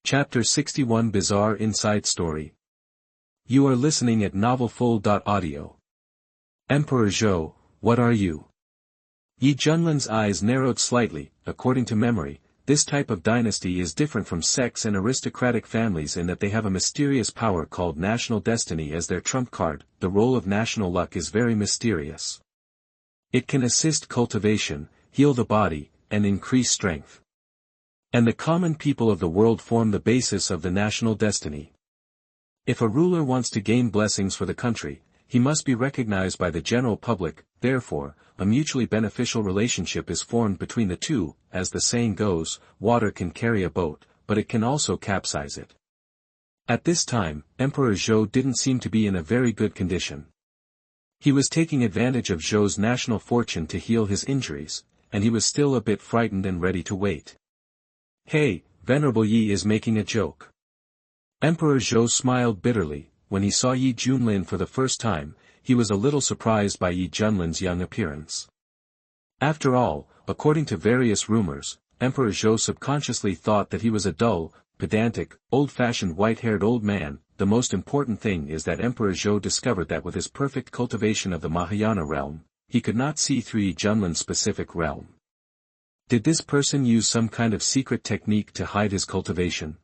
Chapter 61 Bizarre Inside Story. You are listening at novelfull.audio. Emperor Zhou, what are you? Yi Junlin's eyes narrowed slightly. According to memory, this type of dynasty is different from sects and aristocratic families in that they have a mysterious power called national destiny as their trump card. The role of national luck is very mysterious. It can assist cultivation, heal the body, and increase strength. And the common people of the world form the basis of the national destiny. If a ruler wants to gain blessings for the country, he must be recognized by the general public. Therefore, a mutually beneficial relationship is formed between the two. As the saying goes, water can carry a boat, but it can also capsize it. At this time, Emperor Zhou didn't seem to be in a very good condition. He was taking advantage of Zhou's national fortune to heal his injuries, and he was still a bit frightened and ready to wait. Hey, Venerable Yi is making a joke. Emperor Zhou smiled bitterly. When he saw Yi Junlin for the first time, he was a little surprised by Yi Junlin's young appearance. After all, according to various rumors, Emperor Zhou subconsciously thought that he was a dull, pedantic, old-fashioned white-haired old man. The most important thing is that Emperor Zhou discovered that with his perfect cultivation of the Mahayana realm, he could not see through Yi Junlin's specific realm. Did this person use some kind of secret technique to hide his cultivation?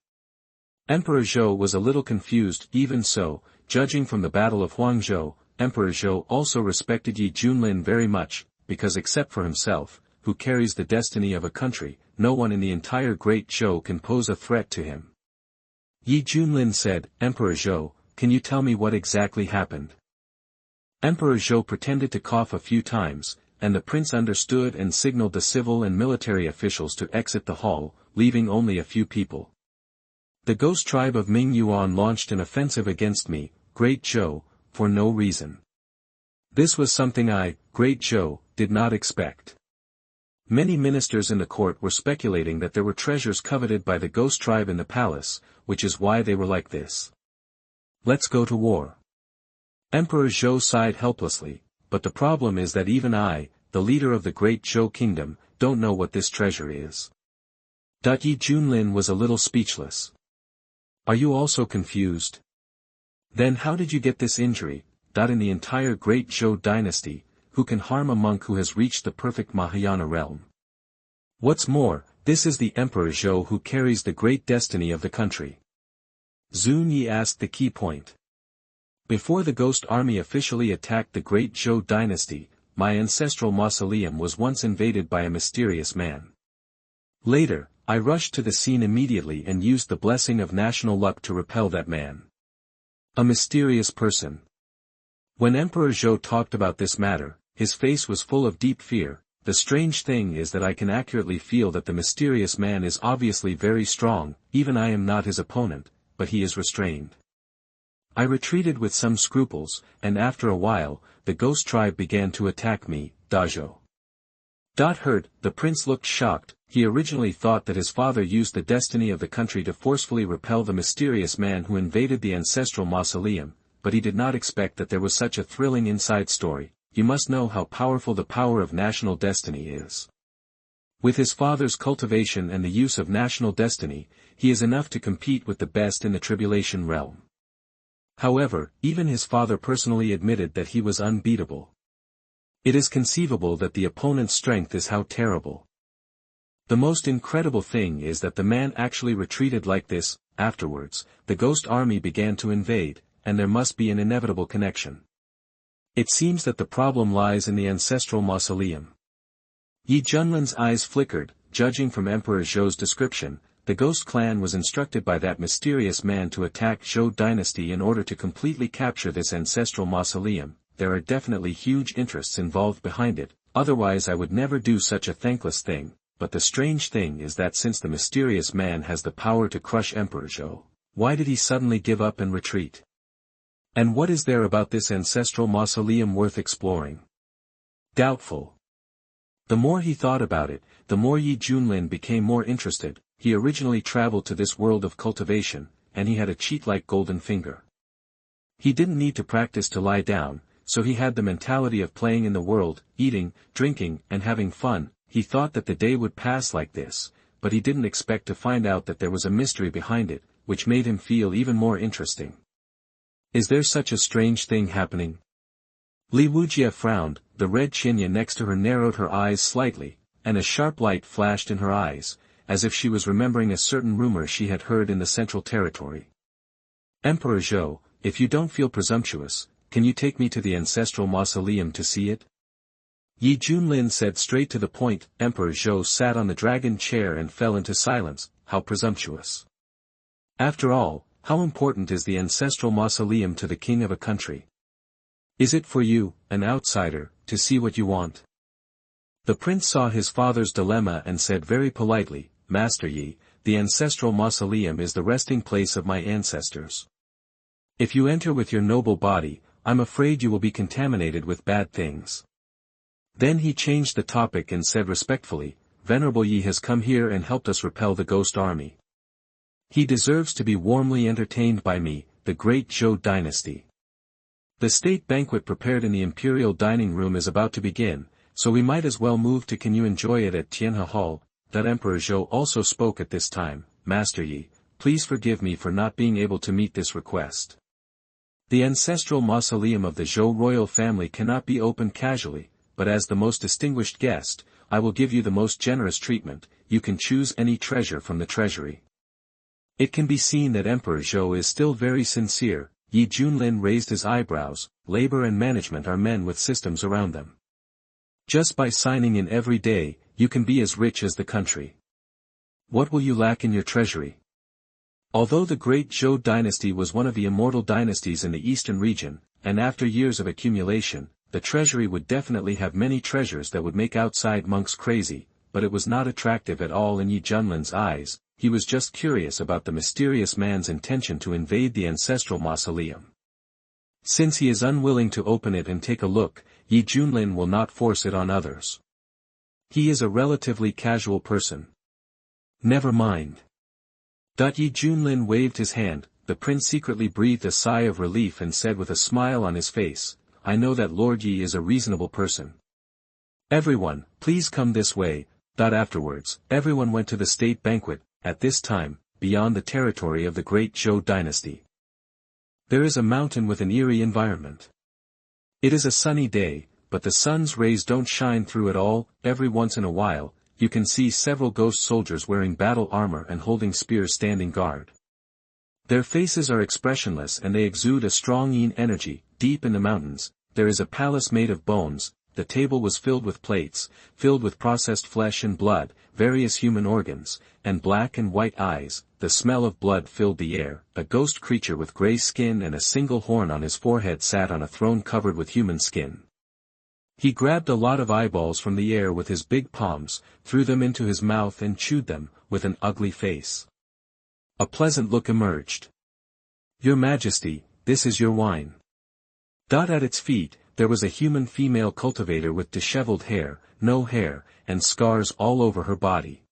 Emperor Zhou was a little confused. Even so, judging from the Battle of Huangzhou, Emperor Zhou also respected Yi Junlin very much, because except for himself, who carries the destiny of a country, no one in the entire Great Zhou can pose a threat to him. Yi Junlin said, Emperor Zhou, can you tell me what exactly happened? Emperor Zhou pretended to cough a few times, and the prince understood and signaled the civil and military officials to exit the hall, leaving only a few people. The ghost tribe of Ming Yuan launched an offensive against me, Great Zhou, for no reason. This was something I, Great Zhou, did not expect. Many ministers in the court were speculating that there were treasures coveted by the ghost tribe in the palace, which is why they were like this. Let's go to war. Emperor Zhou sighed helplessly, but the problem is that even I, the leader of the Great Zhou Kingdom, don't know what this treasure is. Yi Junlin was a little speechless. Are you also confused? Then how did you get this injury? In the entire Great Zhou dynasty, who can harm a monk who has reached the perfect Mahayana realm? What's more, this is the Emperor Zhou who carries the great destiny of the country. Zun Yi asked the key point. Before the ghost army officially attacked the Great Zhou dynasty, my ancestral mausoleum was once invaded by a mysterious man. Later, I rushed to the scene immediately and used the blessing of national luck to repel that man. A mysterious person. When Emperor Zhou talked about this matter, his face was full of deep fear. The strange thing is that I can accurately feel that the mysterious man is obviously very strong. Even I am not his opponent, but he is restrained. I retreated with some scruples, and after a while, the ghost tribe began to attack me, Dazhou. Hurt, the prince looked shocked. He originally thought that his father used the destiny of the country to forcefully repel the mysterious man who invaded the ancestral mausoleum, but he did not expect that there was such a thrilling inside story. You must know how powerful the power of national destiny is. With his father's cultivation and the use of national destiny, he is enough to compete with the best in the tribulation realm. However, even his father personally admitted that he was unbeatable. It is conceivable that the opponent's strength is how terrible. The most incredible thing is that the man actually retreated like this. Afterwards, the ghost army began to invade, and there must be an inevitable connection. It seems that the problem lies in the ancestral mausoleum. Yi Junlin's eyes flickered. Judging from Emperor Zhou's description, the ghost clan was instructed by that mysterious man to attack Zhou dynasty in order to completely capture this ancestral mausoleum. There are definitely huge interests involved behind it, otherwise I would never do such a thankless thing. But the strange thing is that since the mysterious man has the power to crush Emperor Zhou, why did he suddenly give up and retreat? And what is there about this ancestral mausoleum worth exploring? Doubtful. The more he thought about it, the more Yi Junlin became more interested. He originally traveled to this world of cultivation, and he had a cheat-like golden finger. He didn't need to practice to lie down, so he had the mentality of playing in the world, eating, drinking, and having fun. He thought that the day would pass like this, but he didn't expect to find out that there was a mystery behind it, which made him feel even more interesting. Is there such a strange thing happening? Li Wujie frowned, the red chinya next to her narrowed her eyes slightly, and a sharp light flashed in her eyes, as if she was remembering a certain rumor she had heard in the Central Territory. Emperor Zhou, if you don't feel presumptuous, can you take me to the ancestral mausoleum to see it? Yi Junlin said straight to the point. Emperor Zhou sat on the dragon chair and fell into silence. How presumptuous. After all, how important is the ancestral mausoleum to the king of a country? Is it for you, an outsider, to see what you want? The prince saw his father's dilemma and said very politely, Master Yi, the ancestral mausoleum is the resting place of my ancestors. If you enter with your noble body, I'm afraid you will be contaminated with bad things. Then he changed the topic and said respectfully, Venerable Yi has come here and helped us repel the ghost army. He deserves to be warmly entertained by me, the great Zhou dynasty. The state banquet prepared in the imperial dining room is about to begin, so we might as well move to. Can you enjoy it at Tianhe Hall? That Emperor Zhou also spoke at this time. Master Yi, please forgive me for not being able to meet this request. The ancestral mausoleum of the Zhou royal family cannot be opened casually, but as the most distinguished guest, I will give you the most generous treatment. You can choose any treasure from the treasury. It can be seen that Emperor Zhou is still very sincere. Yi Junlin raised his eyebrows. Labor and management are men with systems around them. Just by signing in every day, you can be as rich as the country. What will you lack in your treasury? Although the great Zhou dynasty was one of the immortal dynasties in the eastern region, and after years of accumulation, the treasury would definitely have many treasures that would make outside monks crazy, but it was not attractive at all in Yi Junlin's eyes. He was just curious about the mysterious man's intention to invade the ancestral mausoleum. Since he is unwilling to open it and take a look, Yi Junlin will not force it on others. He is a relatively casual person. Never mind. Yi Junlin waved his hand. The prince secretly breathed a sigh of relief and said with a smile on his face, I know that Lord Yi is a reasonable person. Everyone, please come this way. Afterwards, everyone went to the state banquet. At this time, beyond the territory of the great Zhou dynasty, there is a mountain with an eerie environment. It is a sunny day, but the sun's rays don't shine through at all. Every once in a while, you can see several ghost soldiers wearing battle armor and holding spears standing guard. Their faces are expressionless and they exude a strong yin energy. Deep in the mountains, there is a palace made of bones. The table was filled with plates, filled with processed flesh and blood, various human organs, and black and white eyes. The smell of blood filled the air. A ghost creature with gray skin and a single horn on his forehead sat on a throne covered with human skin. He grabbed a lot of eyeballs from the air with his big palms, threw them into his mouth and chewed them, with an ugly face. A pleasant look emerged. Your Majesty, this is your wine. At its feet, there was a human female cultivator with disheveled hair, no hair, and scars all over her body.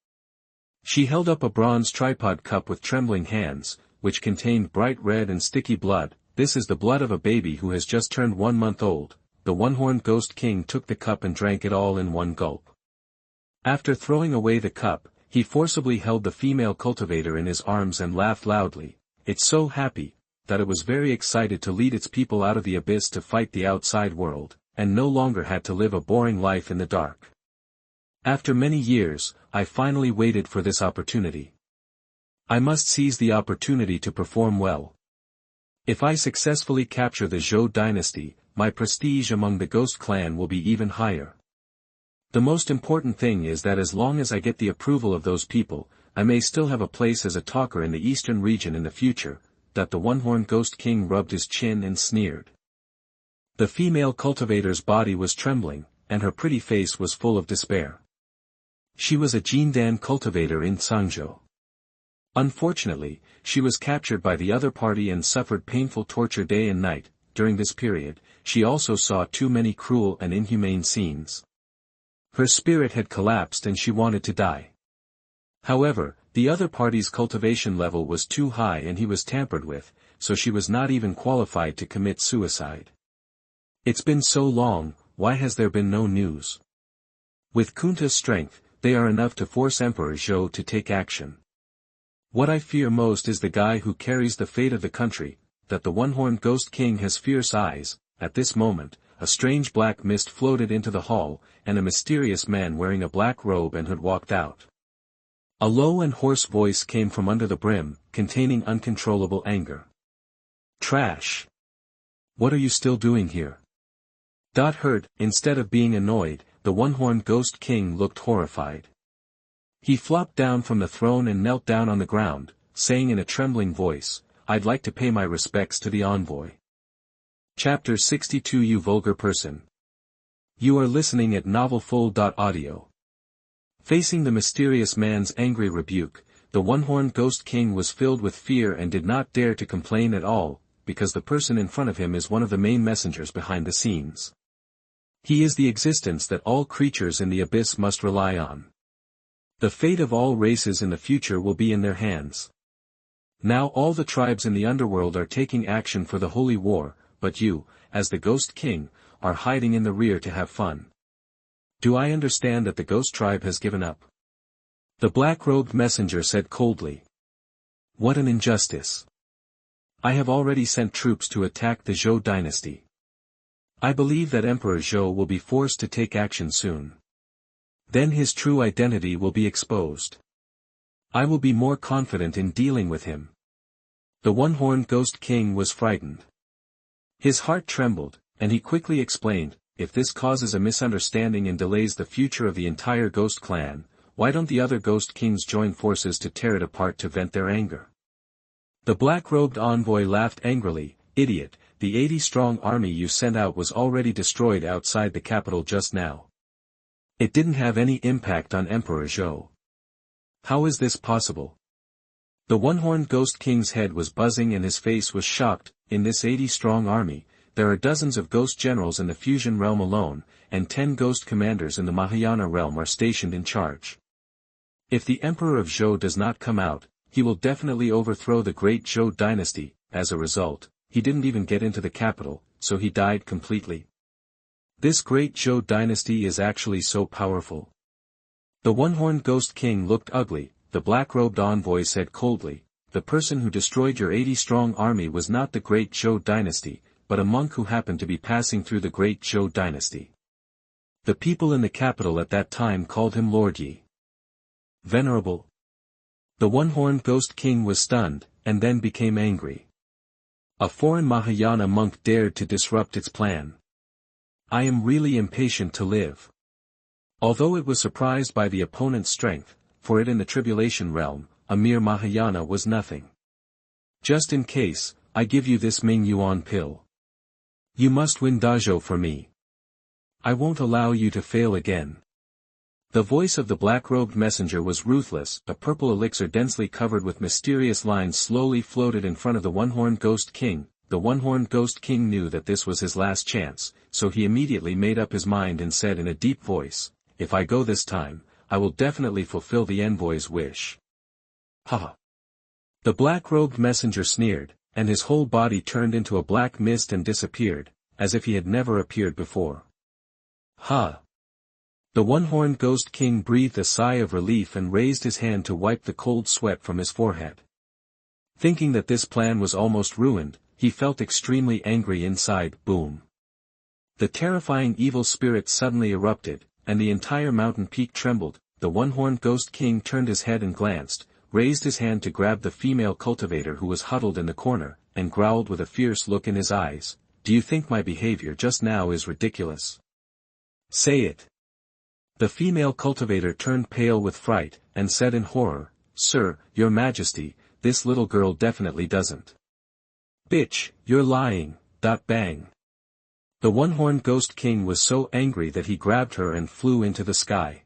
She held up a bronze tripod cup with trembling hands, which contained bright red and sticky blood. This is the blood of a baby who has just turned 1 month old. The one-horned ghost king took the cup and drank it all in one gulp. After throwing away the cup, he forcibly held the female cultivator in his arms and laughed loudly. It's so happy that it was very excited to lead its people out of the abyss to fight the outside world, and no longer had to live a boring life in the dark. After many years, I finally waited for this opportunity. I must seize the opportunity to perform well. If I successfully capture the Zhou dynasty, my prestige among the ghost clan will be even higher. The most important thing is that as long as I get the approval of those people, I may still have a place as a talker in the eastern region in the future. The one-horned ghost king rubbed his chin and sneered. The female cultivator's body was trembling, and her pretty face was full of despair. She was a Jindan cultivator in Cangzhou. Unfortunately, she was captured by the other party and suffered painful torture day and night. During this period, she also saw too many cruel and inhumane scenes. Her spirit had collapsed and she wanted to die. However, the other party's cultivation level was too high and he was tampered with, so she was not even qualified to commit suicide. It's been so long, why has there been no news? With Kunta's strength, they are enough to force Emperor Zhou to take action. What I fear most is the guy who carries the fate of the country, that the one-horned ghost king has fierce eyes. At this moment, a strange black mist floated into the hall, and a mysterious man wearing a black robe and hood walked out. A low and hoarse voice came from under the brim, containing uncontrollable anger. Trash! What are you still doing here? Hurt, instead of being annoyed, the one-horned ghost king looked horrified. He flopped down from the throne and knelt down on the ground, saying in a trembling voice, "I'd like to pay my respects to the envoy." Chapter 62 You vulgar person. You are listening at novelfull.audio. Facing the mysterious man's angry rebuke, the one-horned ghost king was filled with fear and did not dare to complain at all, because the person in front of him is one of the main messengers behind the scenes. He is the existence that all creatures in the abyss must rely on. The fate of all races in the future will be in their hands. Now all the tribes in the underworld are taking action for the holy war, but you, as the Ghost King, are hiding in the rear to have fun. Do I understand that the Ghost Tribe has given up? The black-robed messenger said coldly. What an injustice. I have already sent troops to attack the Zhou dynasty. I believe that Emperor Zhou will be forced to take action soon. Then his true identity will be exposed. I will be more confident in dealing with him. The one-horned ghost king was frightened. His heart trembled, and he quickly explained, if this causes a misunderstanding and delays the future of the entire ghost clan, why don't the other ghost kings join forces to tear it apart to vent their anger? The black-robed envoy laughed angrily, idiot, the 80-strong army you sent out was already destroyed outside the capital just now. It didn't have any impact on Emperor Zhou. How is this possible? The one-horned ghost king's head was buzzing and his face was shocked. In this 80-strong army, there are dozens of ghost generals in the fusion realm alone, and 10 ghost commanders in the Mahayana realm are stationed in charge. If the Emperor of Zhou does not come out, he will definitely overthrow the great Zhou dynasty. As a result, he didn't even get into the capital, so he died completely. This great Zhou dynasty is actually so powerful. The one-horned ghost king looked ugly. The black-robed envoy said coldly, the person who destroyed your 80-strong army was not the great Zhou dynasty, but a monk who happened to be passing through the great Zhou dynasty. The people in the capital at that time called him Lord Yi. Venerable. The one-horned ghost king was stunned, and then became angry. A foreign Mahayana monk dared to disrupt its plan. I am really impatient to live. Although it was surprised by the opponent's strength, for it in the tribulation realm, a mere Mahayana was nothing. Just in case, I give you this Ming Yuan pill. You must win Dazhou for me. I won't allow you to fail again. The voice of the black-robed messenger was ruthless. A purple elixir densely covered with mysterious lines slowly floated in front of the one-horned ghost king. The one-horned ghost king knew that this was his last chance, so he immediately made up his mind and said in a deep voice, if I go this time, I will definitely fulfill the envoy's wish. Ha! The black-robed messenger sneered, and his whole body turned into a black mist and disappeared, as if he had never appeared before. Ha! The one-horned ghost king breathed a sigh of relief and raised his hand to wipe the cold sweat from his forehead. Thinking that this plan was almost ruined, he felt extremely angry inside. Boom! The terrifying evil spirit suddenly erupted, and the entire mountain peak trembled. The one-horned ghost king turned his head and glanced, raised his hand to grab the female cultivator who was huddled in the corner, and growled with a fierce look in his eyes, do you think my behavior just now is ridiculous? Say it. The female cultivator turned pale with fright, and said in horror, Sir, your majesty, this little girl definitely doesn't. Bitch, you're lying. Bang. The one-horned ghost king was so angry that he grabbed her and flew into the sky.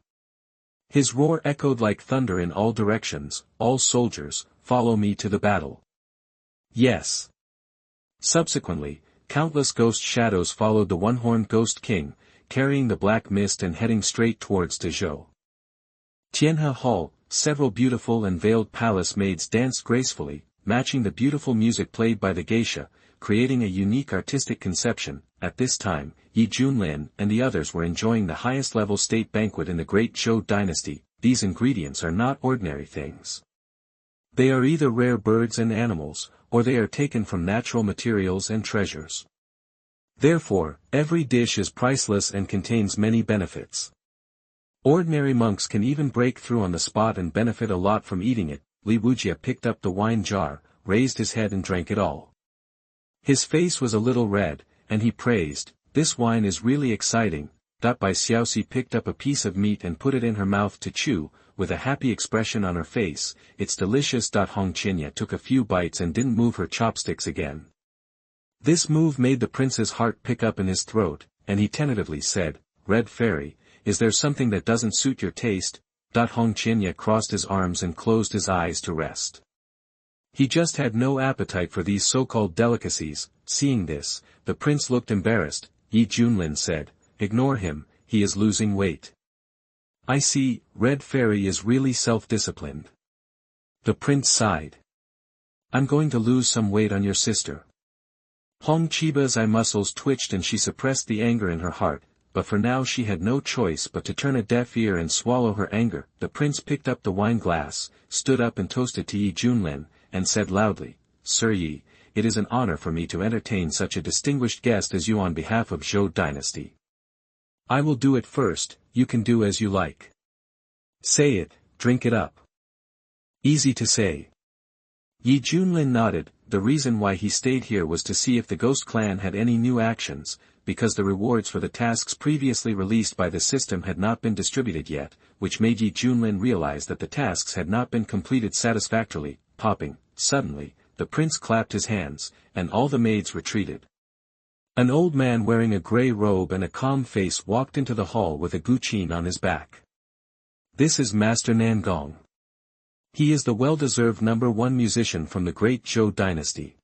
His roar echoed like thunder in all directions, all soldiers, follow me to the battle. Yes. Subsequently, countless ghost shadows followed the one-horned ghost king, carrying the black mist and heading straight towards Dazhou. Tianhe Hall, several beautiful and veiled palace maids danced gracefully, matching the beautiful music played by the geisha, creating a unique artistic conception. At this time, Yi Junlin and the others were enjoying the highest-level state banquet in the great Zhou dynasty. these ingredients are not ordinary things. They are either rare birds and animals, or they are taken from natural materials and treasures. Therefore, every dish is priceless and contains many benefits. Ordinary monks can even break through on the spot and benefit a lot from eating it. Li Wujia picked up the wine jar, raised his head and drank it all. His face was a little red, and he praised, "This wine is really exciting." Bai Xiaoxi picked up a piece of meat and put it in her mouth to chew, with a happy expression on her face. "It's delicious." Hong Qinya took a few bites and didn't move her chopsticks again. This move made the prince's heart pick up in his throat, and he tentatively said, "Red Fairy, is there something that doesn't suit your taste?" Hong Qinya crossed his arms and closed his eyes to rest. He just had no appetite for these so-called delicacies. Seeing this, the prince looked embarrassed. Yi Junlin said, "Ignore him, he is losing weight." "I see, Red Fairy is really self-disciplined." The prince sighed. "I'm going to lose some weight on your sister." Hong Chiba's eye muscles twitched and she suppressed the anger in her heart, but for now she had no choice but to turn a deaf ear and swallow her anger. The prince picked up the wine glass, stood up and toasted to Yi Junlin, and said loudly, "Sir Yi, it is an honor for me to entertain such a distinguished guest as you on behalf of Zhou dynasty. I will do it first, you can do as you like. Say it, drink it up." "Easy to say." Yi Junlin nodded. The reason why he stayed here was to see if the Ghost Clan had any new actions, because the rewards for the tasks previously released by the system had not been distributed yet, which made Yi Junlin realize that the tasks had not been completed satisfactorily. Popping, suddenly, the prince clapped his hands, and all the maids retreated. An old man wearing a grey robe and a calm face walked into the hall with a guqin on his back. "This is Master Nangong. He is the well-deserved #1 musician from the great Zhou dynasty.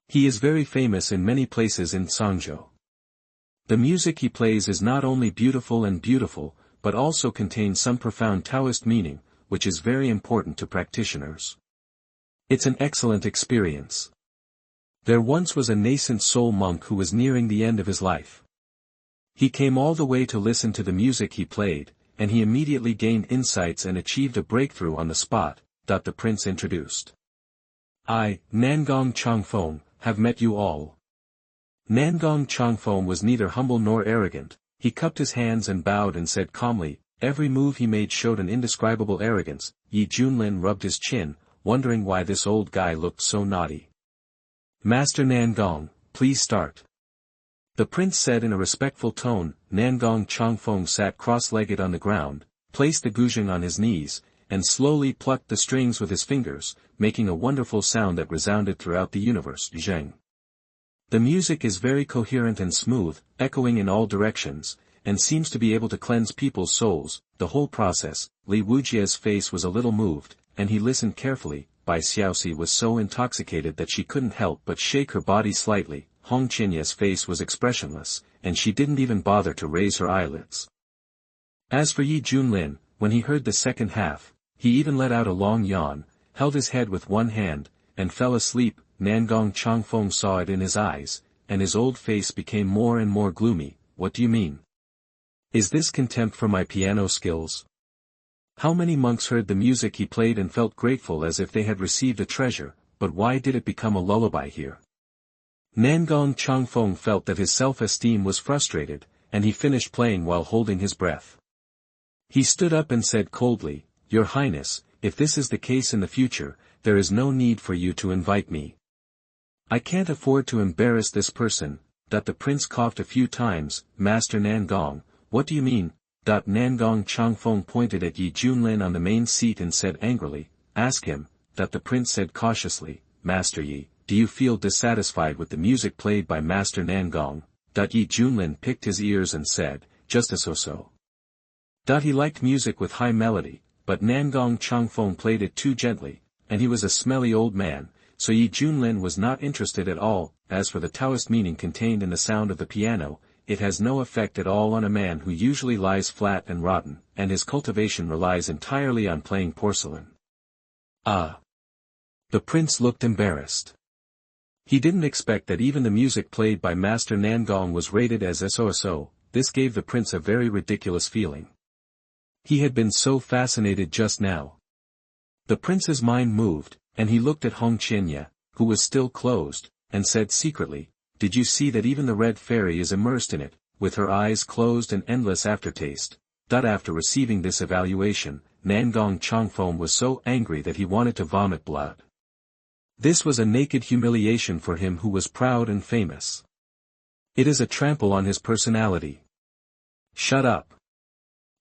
He is very famous in many places in Sangzhou. The music he plays is not only beautiful, but also contains some profound Taoist meaning, which is very important to practitioners. It's an excellent experience. There once was a nascent soul monk who was nearing the end of his life. He came all the way to listen to the music he played, and he immediately gained insights and achieved a breakthrough on the spot." The prince introduced. "I, Nangong Changfeng, have met you all." Nangong Changfeng was neither humble nor arrogant. He cupped his hands and bowed and said calmly, every move he made showed an indescribable arrogance. Yi Junlin rubbed his chin, wondering why this old guy looked so naughty. "Master Nangong, please start." The prince said in a respectful tone. Nangong Changfeng sat cross-legged on the ground, placed the guzheng on his knees, and slowly plucked the strings with his fingers, making a wonderful sound that resounded throughout the universe. Zheng. The music is very coherent and smooth, echoing in all directions, and seems to be able to cleanse people's souls. The whole process. Li Wujia's face was a little moved, and he listened carefully. Bai Xiaoxi was so intoxicated that she couldn't help but shake her body slightly. Hong Qinya's face was expressionless, and she didn't even bother to raise her eyelids. As for Yi Junlin, when he heard the second half, he even let out a long yawn, held his head with one hand, and fell asleep. Nangong Changfeng saw it in his eyes, and his old face became more and more gloomy. "What do you mean? Is this contempt for my piano skills?" How many monks heard the music he played and felt grateful as if they had received a treasure, but why did it become a lullaby here? Nangong Changfeng felt that his self-esteem was frustrated, and he finished playing while holding his breath. He stood up and said coldly, "Your Highness, if this is the case in the future, there is no need for you to invite me. I can't afford to embarrass this person." The prince coughed a few times. "Master Nangong, what do you mean?" Nangong Changfeng pointed at Yi Junlin on the main seat and said angrily, "Ask him." The prince said cautiously, "Master Yi, do you feel dissatisfied with the music played by Master Nangong?" Yi Junlin picked his ears and said, "Just a so-so." He liked music with high melody, but Nangong Changfeng played it too gently, and he was a smelly old man, so Yi Junlin was not interested at all. As for the Taoist meaning contained in the sound of the piano, it has no effect at all on a man who usually lies flat and rotten, and his cultivation relies entirely on playing porcelain. Ah! The prince looked embarrassed. He didn't expect that even the music played by Master Nangong was rated as SOSO. This gave the prince a very ridiculous feeling. He had been so fascinated just now. The prince's mind moved, and he looked at Hong Qianya, who was still closed, and said secretly, "Did you see that even the red fairy is immersed in it, with her eyes closed and endless aftertaste?" After receiving this evaluation, Nangong Changfeng was so angry that he wanted to vomit blood. This was a naked humiliation for him who was proud and famous. It is a trample on his personality. "Shut up.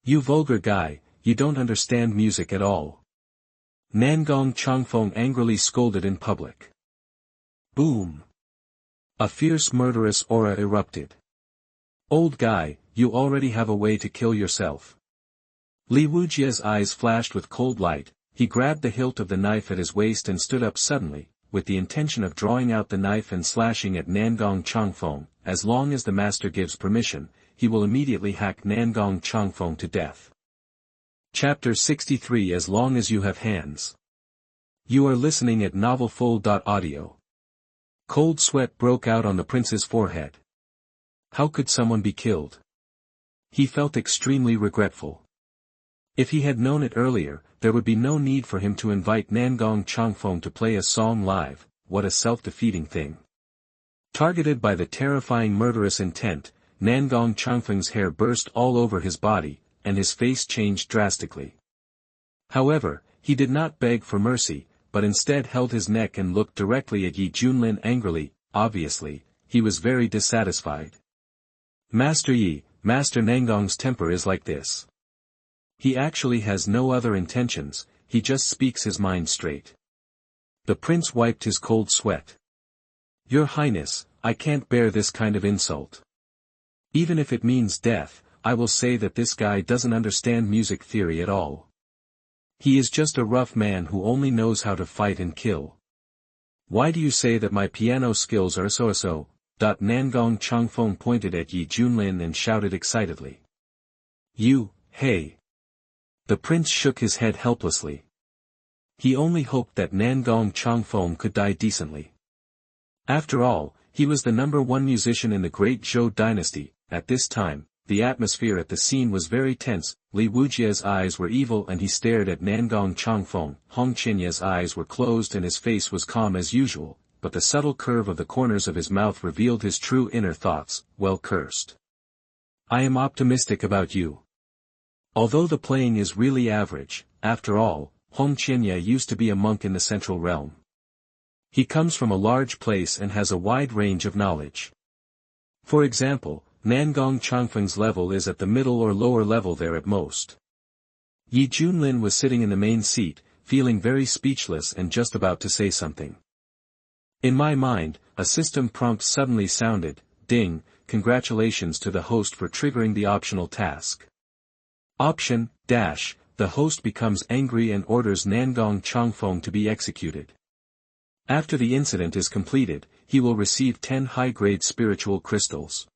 You vulgar guy, you don't understand music at all." Nangong Changfeng angrily scolded in public. Boom! A fierce murderous aura erupted. "Old guy, you already have a way to kill yourself." Li Wujia's eyes flashed with cold light. He grabbed the hilt of the knife at his waist and stood up suddenly, with the intention of drawing out the knife and slashing at Nangong Changfeng. As long as the master gives permission, he will immediately hack Nangong Changfeng to death. Chapter 63 As long as you have hands. You are listening at novelfull.audio. Cold sweat broke out on the prince's forehead. How could someone be killed? He felt extremely regretful. If he had known it earlier, there would be no need for him to invite Nangong Changfeng to play a song live. What a self-defeating thing. Targeted by the terrifying murderous intent, Nangong Changfeng's hair burst all over his body, and his face changed drastically. However, he did not beg for mercy, but instead held his neck and looked directly at Yi Junlin angrily. Obviously, he was very dissatisfied. "Master Yi, Master Nangong's temper is like this. He actually has no other intentions, he just speaks his mind straight." The prince wiped his cold sweat. "Your Highness, I can't bear this kind of insult. Even if it means death, I will say that this guy doesn't understand music theory at all. He is just a rough man who only knows how to fight and kill. Why do you say that my piano skills are so-so?" Nangong Changfeng pointed at Yi Junlin and shouted excitedly. "You, hey!" The prince shook his head helplessly. He only hoped that Nangong Changfeng could die decently. After all, he was the #1 musician in the Great Zhou dynasty. At this time, the atmosphere at the scene was very tense. Li Wujia's eyes were evil and he stared at Nangong Changfeng. Hong Qianya's eyes were closed and his face was calm as usual, but the subtle curve of the corners of his mouth revealed his true inner thoughts. "Well cursed. I am optimistic about you. Although the playing is really average, after all, Hong Qianya used to be a monk in the Central Realm. He comes from a large place and has a wide range of knowledge. For example, Nangong Changfeng's level is at the middle or lower level there at most." Yi Junlin was sitting in the main seat, feeling very speechless and just about to say something. In my mind, a system prompt suddenly sounded. Ding, congratulations to the host for triggering the optional task. Option, dash, the host becomes angry and orders Nangong Changfeng to be executed. After the incident is completed, he will receive 10 high-grade spiritual crystals.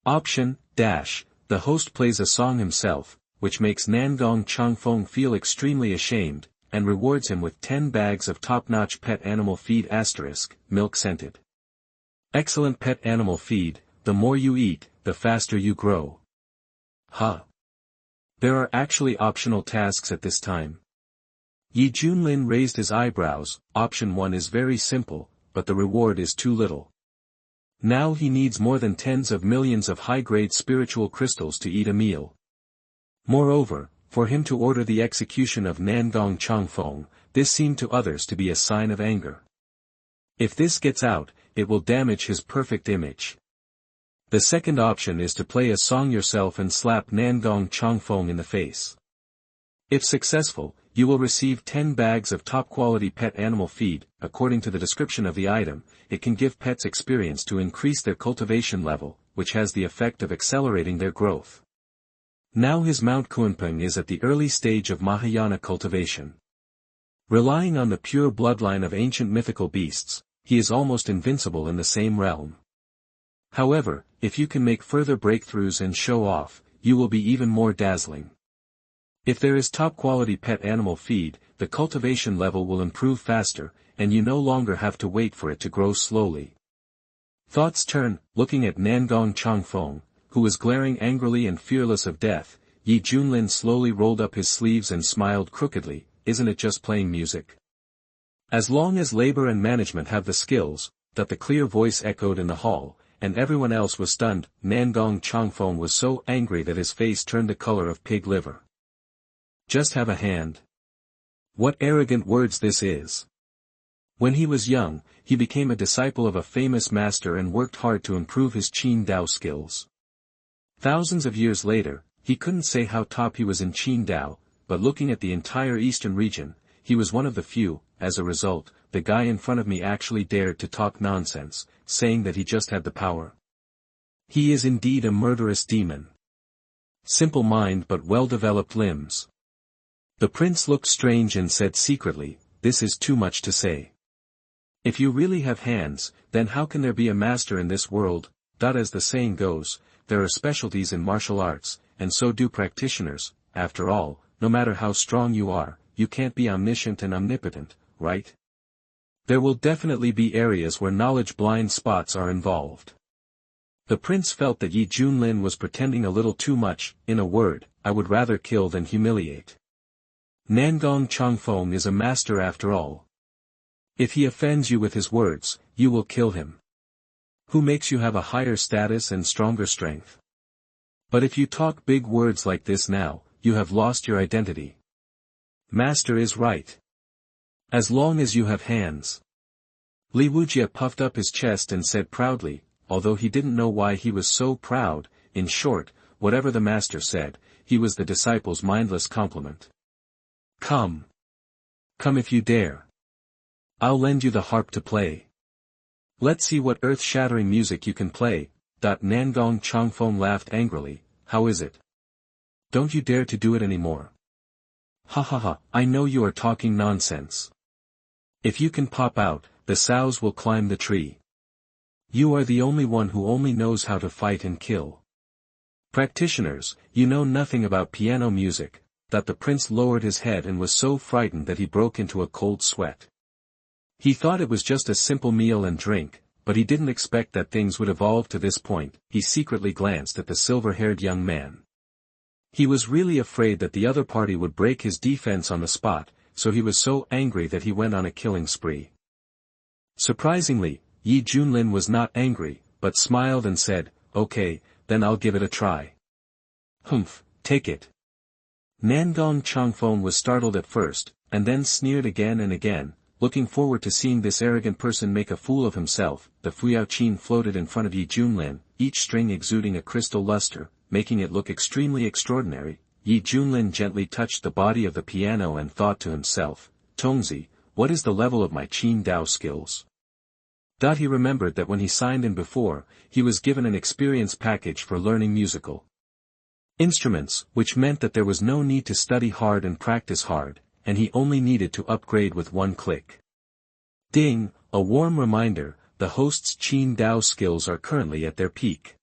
Option, dash, the host plays a song himself, which makes Nangong Changfeng feel extremely ashamed, and rewards him with 10 bags of top-notch pet animal feed *, milk-scented. Excellent pet animal feed, the more you eat, the faster you grow. Huh. There are actually optional tasks at this time. Yi Junlin raised his eyebrows. Option 1 is very simple, but the reward is too little. Now he needs more than tens of millions of high-grade spiritual crystals to eat a meal. Moreover, for him to order the execution of Nangong Changfeng, this seemed to others to be a sign of anger. If this gets out, it will damage his perfect image. The second option is to play a song yourself and slap Nangong Changfeng in the face. If successful, you will receive 10 bags of top-quality pet animal feed. According to the description of the item, it can give pets experience to increase their cultivation level, which has the effect of accelerating their growth. Now his Mount Kunpeng is at the early stage of Mahayana cultivation. Relying on the pure bloodline of ancient mythical beasts, he is almost invincible in the same realm. However, if you can make further breakthroughs and show off, you will be even more dazzling. If there is top-quality pet animal feed, the cultivation level will improve faster, and you no longer have to wait for it to grow slowly. Thoughts turn. Looking at Nangong Changfeng, who was glaring angrily and fearless of death, Yi Junlin slowly rolled up his sleeves and smiled crookedly, isn't it just playing music? As long as labor and management have the skills, that the clear voice echoed in the hall, and everyone else was stunned. Nangong Changfeng was so angry that his face turned the color of pig liver. Just have a hand. What arrogant words this is. When he was young, he became a disciple of a famous master and worked hard to improve his Qing Dao skills. Thousands of years later, he couldn't say how top he was in Qing Dao, but looking at the entire eastern region, he was one of the few. As a result, the guy in front of me actually dared to talk nonsense, saying that he just had the power. He is indeed a murderous demon. Simple mind but well-developed limbs. The prince looked strange and said secretly, this is too much to say. If you really have hands, then how can there be a master in this world? As the saying goes, there are specialties in martial arts, and so do practitioners. After all, no matter how strong you are, you can't be omniscient and omnipotent, right? There will definitely be areas where knowledge blind spots are involved. The prince felt that Yi Junlin was pretending a little too much. In a word, I would rather kill than humiliate. Nangong Changfeng is a master after all. If he offends you with his words, you will kill him. Who makes you have a higher status and stronger strength? But if you talk big words like this now, you have lost your identity. Master is right. As long as you have hands. Li Wujia puffed up his chest and said proudly, although he didn't know why he was so proud. In short, whatever the master said, he was the disciple's mindless compliment. Come. Come if you dare. I'll lend you the harp to play. Let's see what earth-shattering music you can play. Nangong Changfeng laughed angrily, how is it? Don't you dare to do it anymore. Ha ha ha, I know you are talking nonsense. If you can pop out, the sows will climb the tree. You are the only one who only knows how to fight and kill. Practitioners, you know nothing about piano music. The prince lowered his head and was so frightened that he broke into a cold sweat. He thought it was just a simple meal and drink, but he didn't expect that things would evolve to this point. He secretly glanced at the silver-haired young man. He was really afraid that the other party would break his defense on the spot, so he was so angry that he went on a killing spree. Surprisingly, Yi Junlin was not angry, but smiled and said, okay, then I'll give it a try. Humph, take it. Nangong Changfeng was startled at first, and then sneered again and again, looking forward to seeing this arrogant person make a fool of himself. The Fuyao floated in front of Yi Junlin, each string exuding a crystal luster, making it look extremely extraordinary. Yi Junlin gently touched the body of the piano and thought to himself, Tongzi, what is the level of my Qing Dao skills? He remembered that when he signed in before, he was given an experience package for learning musical instruments, which meant that there was no need to study hard and practice hard, and he only needed to upgrade with one click. Ding, a warm reminder, the host's Qing Dao skills are currently at their peak.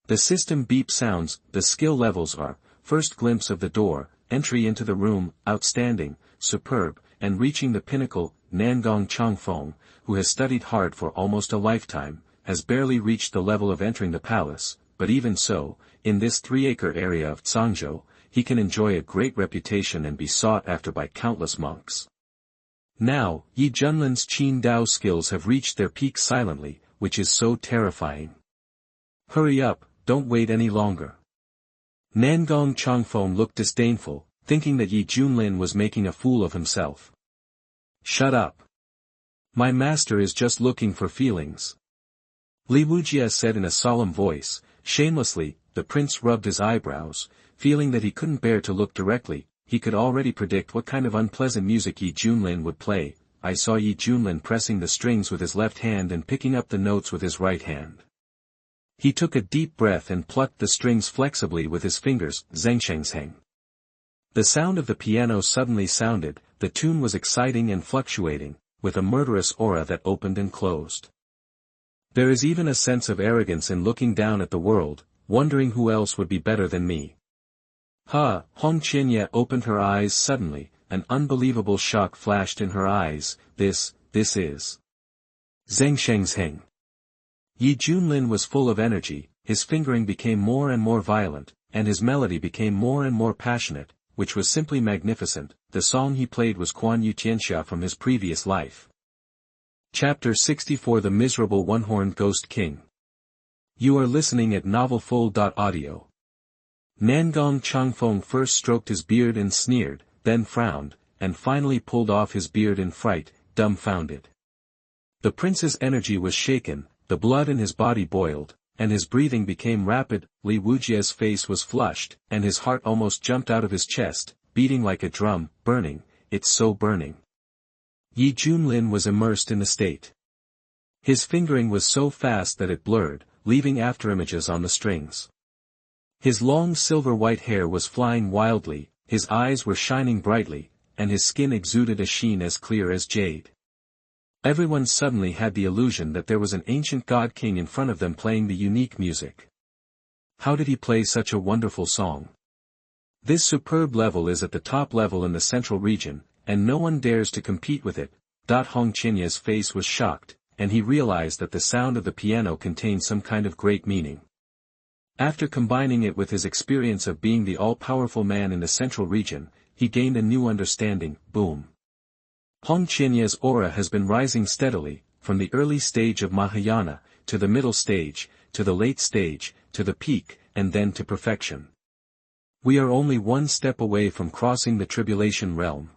The system beep sounds. The skill levels are, first glimpse of the door, entry into the room, outstanding, superb, and reaching the pinnacle. Nangong Changfeng, who has studied hard for almost a lifetime, has barely reached the level of entering the palace, but even so, in this 3-acre area of Zhangzhou, he can enjoy a great reputation and be sought after by countless monks. Now, Yi Junlin's Qing Dao skills have reached their peak silently, which is so terrifying. Hurry up, don't wait any longer. Nangong Changfeng looked disdainful, thinking that Yi Junlin was making a fool of himself. Shut up. My master is just looking for feelings. Li Wujia said in a solemn voice. Shamelessly, the prince rubbed his eyebrows, feeling that he couldn't bear to look directly. He could already predict what kind of unpleasant music Yi Junlin would play. I saw Yi Junlin pressing the strings with his left hand and picking up the notes with his right hand. He took a deep breath and plucked the strings flexibly with his fingers. Zhengshengsheng. The sound of the piano suddenly sounded. The tune was exciting and fluctuating, with a murderous aura that opened and closed. There is even a sense of arrogance in looking down at the world, wondering who else would be better than me. Hong Qianye opened her eyes suddenly, an unbelievable shock flashed in her eyes. This is Zhengshengsheng. Yi Junlin was full of energy, his fingering became more and more violent, and his melody became more and more passionate, which was simply magnificent. The song he played was Quan Yu Tianxia from his previous life. Chapter 64 The Miserable One-Horned Ghost King. You are listening at novelfull.audio. Nangong Changfeng first stroked his beard and sneered, then frowned, and finally pulled off his beard in fright, dumbfounded. The prince's energy was shaken, the blood in his body boiled, and his breathing became rapid. Li Wujie's face was flushed, and his heart almost jumped out of his chest, beating like a drum. Burning, it's so burning. Yi Junlin was immersed in the state. His fingering was so fast that it blurred, leaving afterimages on the strings. His long silver-white hair was flying wildly, his eyes were shining brightly, and his skin exuded a sheen as clear as jade. Everyone suddenly had the illusion that there was an ancient god-king in front of them playing the unique music. How did he play such a wonderful song? This superb level is at the top level in the central region, and no one dares to compete with it. Hong Qinya's face was shocked, and he realized that the sound of the piano contained some kind of great meaning. After combining it with his experience of being the all-powerful man in the central region, he gained a new understanding. Boom. Hong Qinya's aura has been rising steadily, from the early stage of Mahayana, to the middle stage, to the late stage, to the peak, and then to perfection. We are only one step away from crossing the tribulation realm.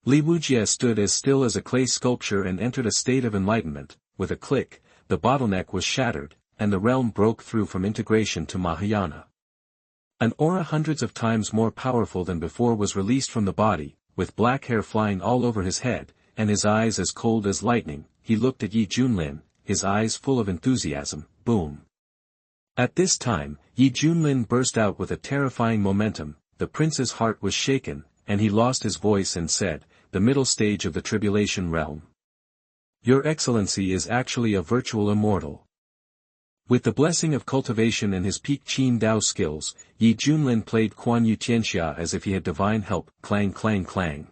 Li Wujie stood as still as a clay sculpture and entered a state of enlightenment. With a click, the bottleneck was shattered, and the realm broke through from integration to Mahayana. An aura hundreds of times more powerful than before was released from the body, with black hair flying all over his head, and his eyes as cold as lightning. He looked at Yi Junlin, his eyes full of enthusiasm. Boom. At this time, Yi Junlin burst out with a terrifying momentum. The prince's heart was shaken, and he lost his voice and said, "The middle stage of the tribulation realm. Your Excellency is actually a virtual immortal." With the blessing of cultivation and his peak Qin Dao skills, Yi Junlin played Quan Yu Tianxia as if he had divine help. Clang clang clang.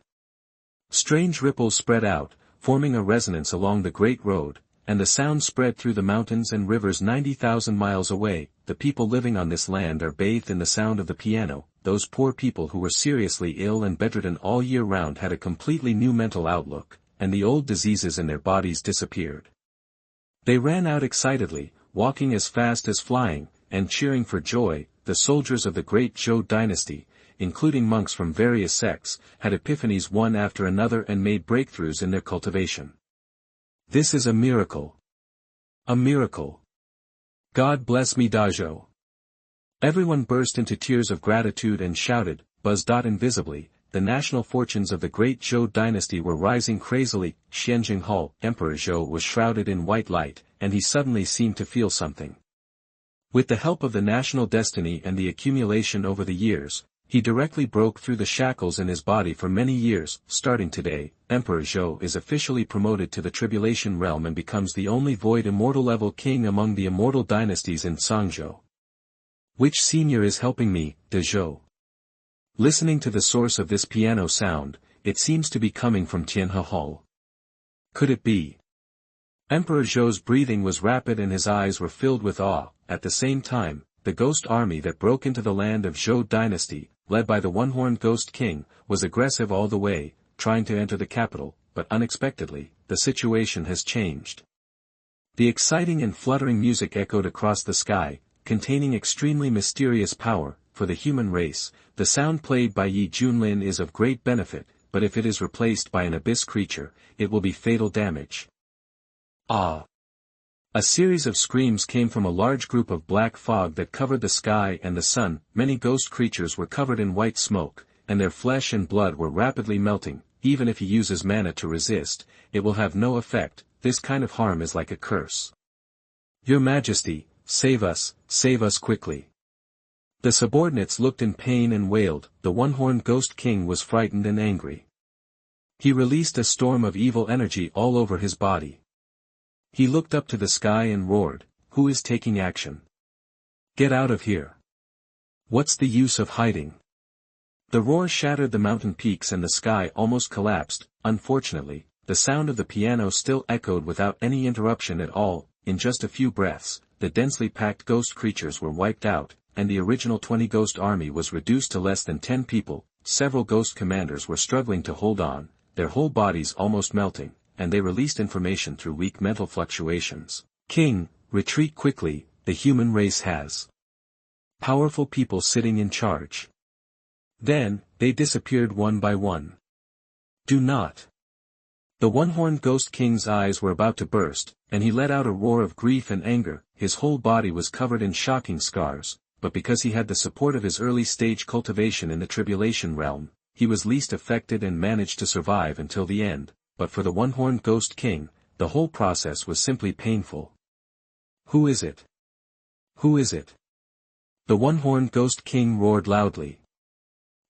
Strange ripples spread out, forming a resonance along the great road, and the sound spread through the mountains and rivers 90,000 miles away. The people living on this land are bathed in the sound of the piano. Those poor people who were seriously ill and bedridden all year round had a completely new mental outlook, and the old diseases in their bodies disappeared. They ran out excitedly, walking as fast as flying, and cheering for joy. The soldiers of the great Zhou dynasty, including monks from various sects, had epiphanies one after another and made breakthroughs in their cultivation. This is a miracle. A miracle. God bless me Dazhou. Everyone burst into tears of gratitude and shouted, buzzed invisibly. The national fortunes of the great Zhou dynasty were rising crazily. Xianjinghao, Emperor Zhou was shrouded in white light, and he suddenly seemed to feel something. With the help of the national destiny and the accumulation over the years, he directly broke through the shackles in his body for many years. Starting today, Emperor Zhou is officially promoted to the tribulation realm and becomes the only void immortal level king among the immortal dynasties in Sangzhou. Which senior is helping me, de Zhou? Listening to the source of this piano sound, it seems to be coming from Tianhe Hall. Could it be? Emperor Zhou's breathing was rapid and his eyes were filled with awe. At the same time, the ghost army that broke into the land of Zhou dynasty, led by the one-horned ghost king, was aggressive all the way, trying to enter the capital, but unexpectedly, the situation has changed. The exciting and fluttering music echoed across the sky, containing extremely mysterious power. For the human race, the sound played by Yi Junlin is of great benefit, but if it is replaced by an abyss creature, it will be fatal damage. Ah! A series of screams came from a large group of black fog that covered the sky and the sun. Many ghost creatures were covered in white smoke, and their flesh and blood were rapidly melting. Even if he uses mana to resist, it will have no effect. This kind of harm is like a curse. Your Majesty, save us quickly. The subordinates looked in pain and wailed. The one-horned ghost king was frightened and angry. He released a storm of evil energy all over his body. He looked up to the sky and roared, "Who is taking action? Get out of here. What's the use of hiding?" The roar shattered the mountain peaks and the sky almost collapsed. Unfortunately, the sound of the piano still echoed without any interruption at all. In just a few breaths, the densely packed ghost creatures were wiped out, and the original 20 ghost army was reduced to less than 10 people. Several ghost commanders were struggling to hold on, their whole bodies almost melting, and they released information through weak mental fluctuations. King, retreat quickly, the human race has powerful people sitting in charge. Then, they disappeared one by one. Do not. The one-horned ghost king's eyes were about to burst, and he let out a roar of grief and anger. His whole body was covered in shocking scars, but because he had the support of his early-stage cultivation in the tribulation realm, he was least affected and managed to survive until the end. But for the one-horned ghost king, the whole process was simply painful. Who is it? Who is it? The one-horned ghost king roared loudly.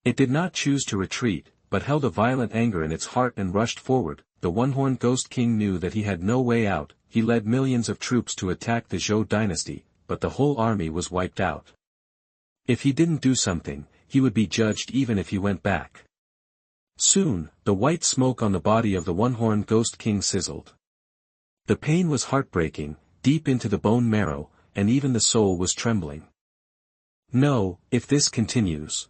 It did not choose to retreat, but held a violent anger in its heart and rushed forward. The one-horned ghost king knew that he had no way out. He led millions of troops to attack the Zhou dynasty, but the whole army was wiped out. If he didn't do something, he would be judged even if he went back. Soon, the white smoke on the body of the one-horned ghost king sizzled. The pain was heartbreaking, deep into the bone marrow, and even the soul was trembling. No, if this continues.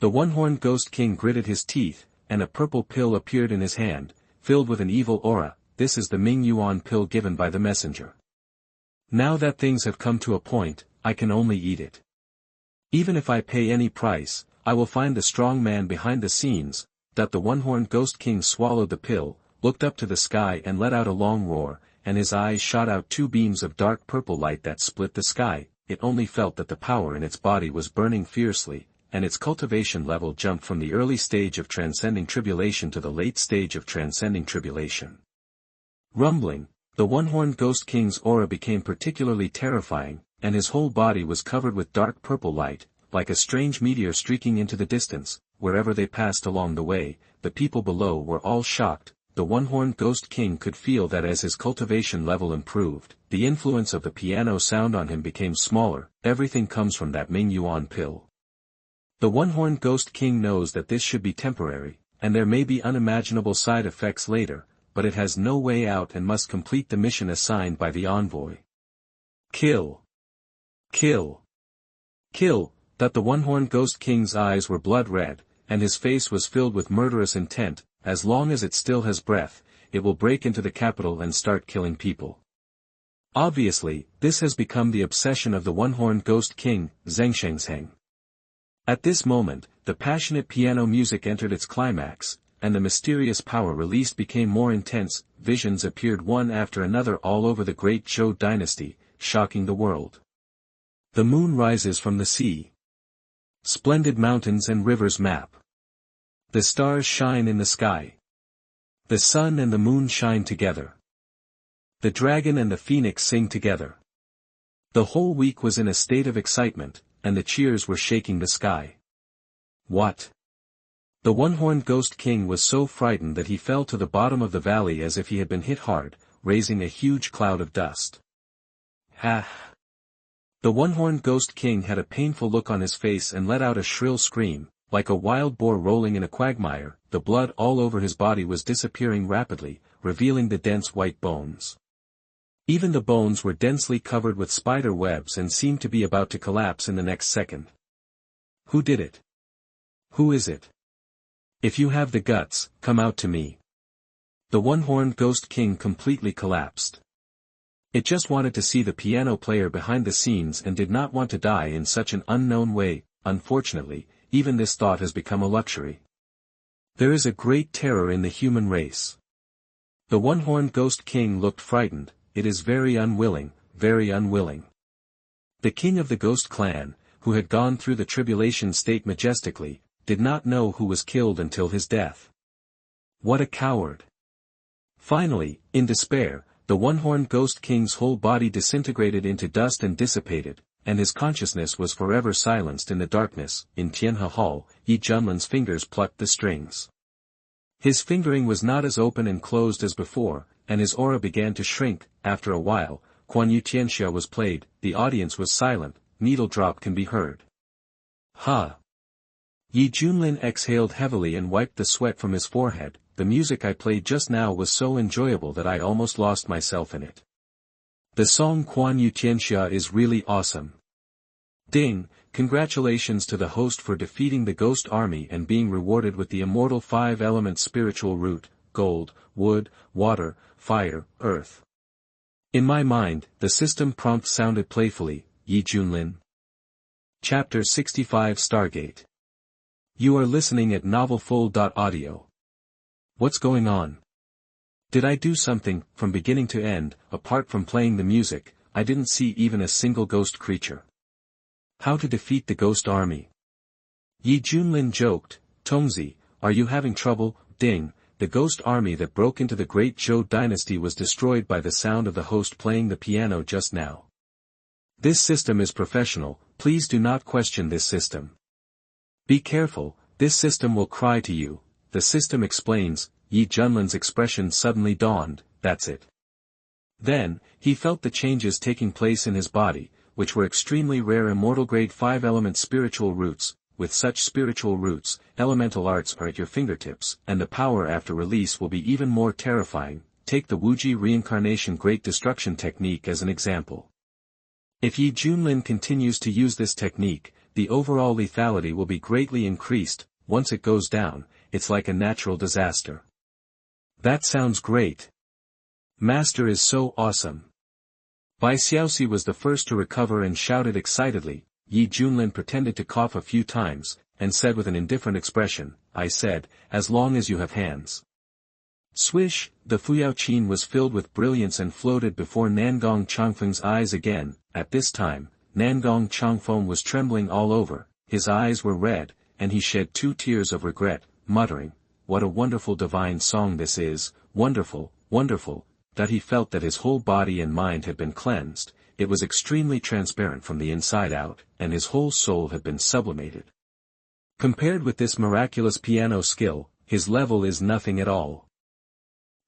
The one-horned ghost king gritted his teeth, and a purple pill appeared in his hand, filled with an evil aura. This is the Ming Yuan pill given by the messenger. Now that things have come to a point, I can only eat it. Even if I pay any price, I will find the strong man behind the scenes. That the one-horned ghost king swallowed the pill, looked up to the sky and let out a long roar, and his eyes shot out two beams of dark purple light that split the sky. It only felt that the power in its body was burning fiercely, and its cultivation level jumped from the early stage of transcending tribulation to the late stage of transcending tribulation. Rumbling, the one-horned ghost king's aura became particularly terrifying, and his whole body was covered with dark purple light, like a strange meteor streaking into the distance. Wherever they passed along the way, the people below were all shocked. The one-horned ghost king could feel that as his cultivation level improved, the influence of the piano sound on him became smaller. Everything comes from that Ming Yuan pill. The one-horned ghost king knows that this should be temporary, and there may be unimaginable side effects later, but it has no way out and must complete the mission assigned by the envoy. Kill. Kill. Kill. That the one-horned ghost king's eyes were blood red, and his face was filled with murderous intent. As long as it still has breath, it will break into the capital and start killing people. Obviously, this has become the obsession of the one-horned ghost king, Zhengshengsheng. At this moment, the passionate piano music entered its climax, and the mysterious power released became more intense. Visions appeared one after another all over the great Zhou dynasty, shocking the world. The moon rises from the sea. Splendid mountains and rivers map. The stars shine in the sky. The sun and the moon shine together. The dragon and the phoenix sing together. The whole week was in a state of excitement, and the cheers were shaking the sky. What? The one-horned ghost king was so frightened that he fell to the bottom of the valley as if he had been hit hard, raising a huge cloud of dust. Ha! The one-horned ghost king had a painful look on his face and let out a shrill scream. Like a wild boar rolling in a quagmire, the blood all over his body was disappearing rapidly, revealing the dense white bones. Even the bones were densely covered with spider webs and seemed to be about to collapse in the next second. Who did it? Who is it? If you have the guts, come out to me. The one-horned ghost king completely collapsed. It just wanted to see the piano player behind the scenes and did not want to die in such an unknown way. Unfortunately, even this thought has become a luxury. There is a great terror in the human race. The one-horned ghost king looked frightened. It is very unwilling, very unwilling. The king of the ghost clan, who had gone through the tribulation state majestically, did not know who was killed until his death. What a coward! Finally, in despair, the one-horned ghost king's whole body disintegrated into dust and dissipated, and his consciousness was forever silenced in the darkness. In Tianhe Hall, Junlin's fingers plucked the strings. His fingering was not as open and closed as before, and his aura began to shrink. After a while, Quan Yu Tianxia was played. The audience was silent. Needle drop can be heard. Ha! Junlin exhaled heavily and wiped the sweat from his forehead. The music I played just now was so enjoyable that I almost lost myself in it. The song Quan Yu Tianxia is really awesome. Ding, congratulations to the host for defeating the ghost army and being rewarded with the immortal 5-element spiritual root, gold, wood, water, fire, earth. In my mind, the system prompt sounded playfully, Yi Junlin. Chapter 65 Stargate. You are listening at novelfull.audio. What's going on? Did I do something? From beginning to end, apart from playing the music, I didn't see even a single ghost creature. How to defeat the ghost army? Yi Junlin joked, Tongzi, are you having trouble? Ding, the ghost army that broke into the great Zhou dynasty was destroyed by the sound of the host playing the piano just now. This system is professional, please do not question this system. Be careful, this system will cry to you, the system explains. Yi Junlin's expression suddenly dawned, that's it. Then, he felt the changes taking place in his body, which were extremely rare immortal grade 5-element spiritual roots. With such spiritual roots, elemental arts are at your fingertips, and the power after release will be even more terrifying. Take the Wuji reincarnation great destruction technique as an example. If Yi Junlin continues to use this technique, the overall lethality will be greatly increased. Once it goes down, it's like a natural disaster. That sounds great. Master is so awesome. Bai Xiaoxi was the first to recover and shouted excitedly. Yi Junlin pretended to cough a few times, and said with an indifferent expression, I said, as long as you have hands. Swish, the Fuyao Qin was filled with brilliance and floated before Nangong Changfeng's eyes again. At this time, Nangong Changfeng was trembling all over, his eyes were red, and he shed 2 tears of regret, muttering, what a wonderful divine song this is, wonderful, wonderful, that he felt that his whole body and mind had been cleansed, it was extremely transparent from the inside out, and his whole soul had been sublimated. Compared with this miraculous piano skill, his level is nothing at all.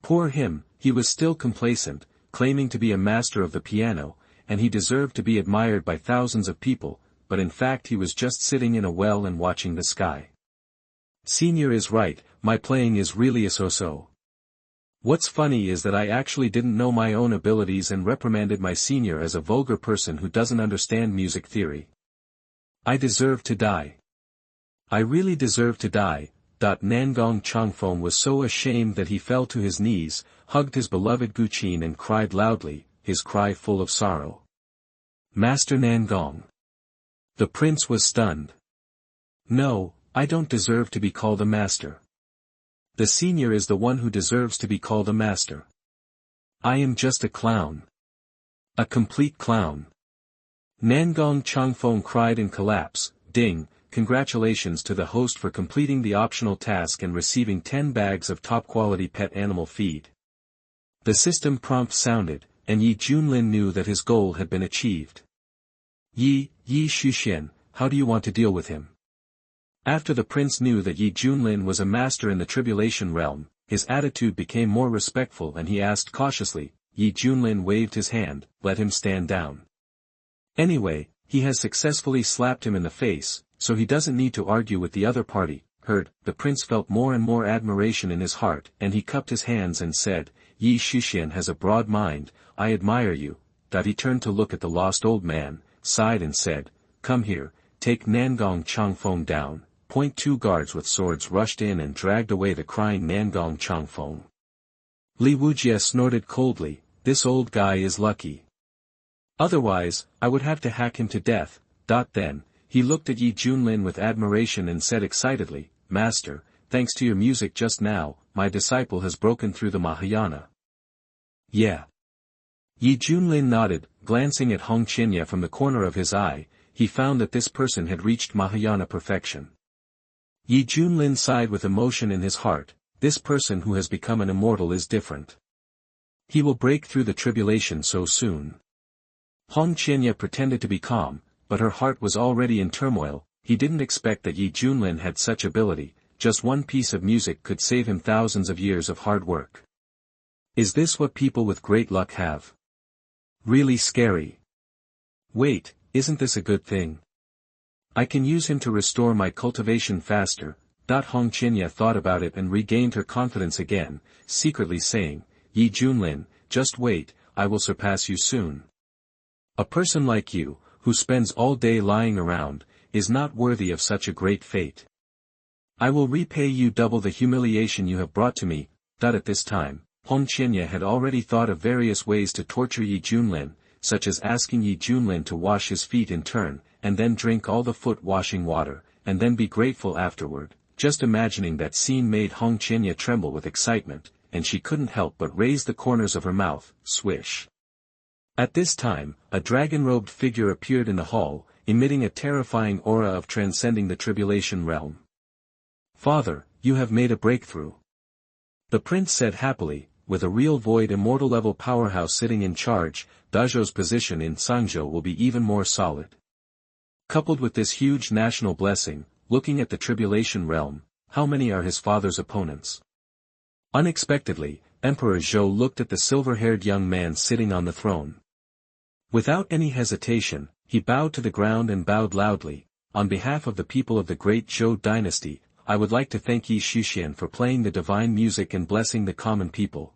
Poor him, he was still complacent, claiming to be a master of the piano, and he deserved to be admired by thousands of people, but in fact he was just sitting in a well and watching the sky. Senior is right, my playing is really a so-so. What's funny is that I actually didn't know my own abilities and reprimanded my senior as a vulgar person who doesn't understand music theory. I deserve to die. I really deserve to die. Nangong Changfeng was so ashamed that he fell to his knees, hugged his beloved Guqin and cried loudly, his cry full of sorrow. Master Nangong. The prince was stunned. No, I don't deserve to be called a master. The senior is the one who deserves to be called a master. I am just a clown. A complete clown. Nangong Changfeng cried in collapse. Ding, congratulations to the host for completing the optional task and receiving 10 bags of top-quality pet animal feed. The system prompt sounded, and Yi Junlin knew that his goal had been achieved. Yi Shuxian, how do you want to deal with him? After the prince knew that Yi Junlin was a master in the tribulation realm, his attitude became more respectful and he asked cautiously. Yi Junlin waved his hand, let him stand down. Anyway, he has successfully slapped him in the face, so he doesn't need to argue with the other party. The prince felt more and more admiration in his heart, and he cupped his hands and said, Yi Shuxian has a broad mind, I admire you. He turned to look at the lost old man, sighed and said, come here, take Nangong Changfeng down. 2 guards with swords rushed in and dragged away the crying Nangong Changfeng. Li Wujie snorted coldly, this old guy is lucky. Otherwise, I would have to hack him to death. Then, he looked at Yi Junlin with admiration and said excitedly, Master, thanks to your music just now, my disciple has broken through the Mahayana. Yeah. Yi Junlin nodded, glancing at Hong Qinya from the corner of his eye, he found that this person had reached Mahayana perfection. Yi Junlin sighed with emotion in his heart, this person who has become an immortal is different. He will break through the tribulation so soon. Hong Qinya pretended to be calm, but her heart was already in turmoil. He didn't expect that Yi Junlin had such ability, just one piece of music could save him thousands of years of hard work. Is this what people with great luck have? Really scary. Wait, isn't this a good thing? I can use him to restore my cultivation faster. Hong Qinya thought about it and regained her confidence again, secretly saying, Yi Junlin, just wait, I will surpass you soon. A person like you, who spends all day lying around, is not worthy of such a great fate. I will repay you double the humiliation you have brought to me." At this time, Hong Qianye had already thought of various ways to torture Yi Junlin, such as asking Yi Junlin to wash his feet in turn, and then drink all the foot-washing water, and then be grateful afterward. Just imagining that scene made Hong Qianye tremble with excitement, and she couldn't help but raise the corners of her mouth, swish. At this time, a dragon-robed figure appeared in the hall, emitting a terrifying aura of transcending the tribulation realm. "Father, you have made a breakthrough," the prince said happily. "With a real void immortal level powerhouse sitting in charge, Dazhou's position in Sangzhou will be even more solid. Coupled with this huge national blessing, looking at the tribulation realm, how many are his father's opponents?" Unexpectedly, Emperor Zhou looked at the silver-haired young man sitting on the throne. Without any hesitation, he bowed to the ground and bowed loudly. "On behalf of the people of the great Zhou dynasty, I would like to thank Yi Xuxian for playing the divine music and blessing the common people."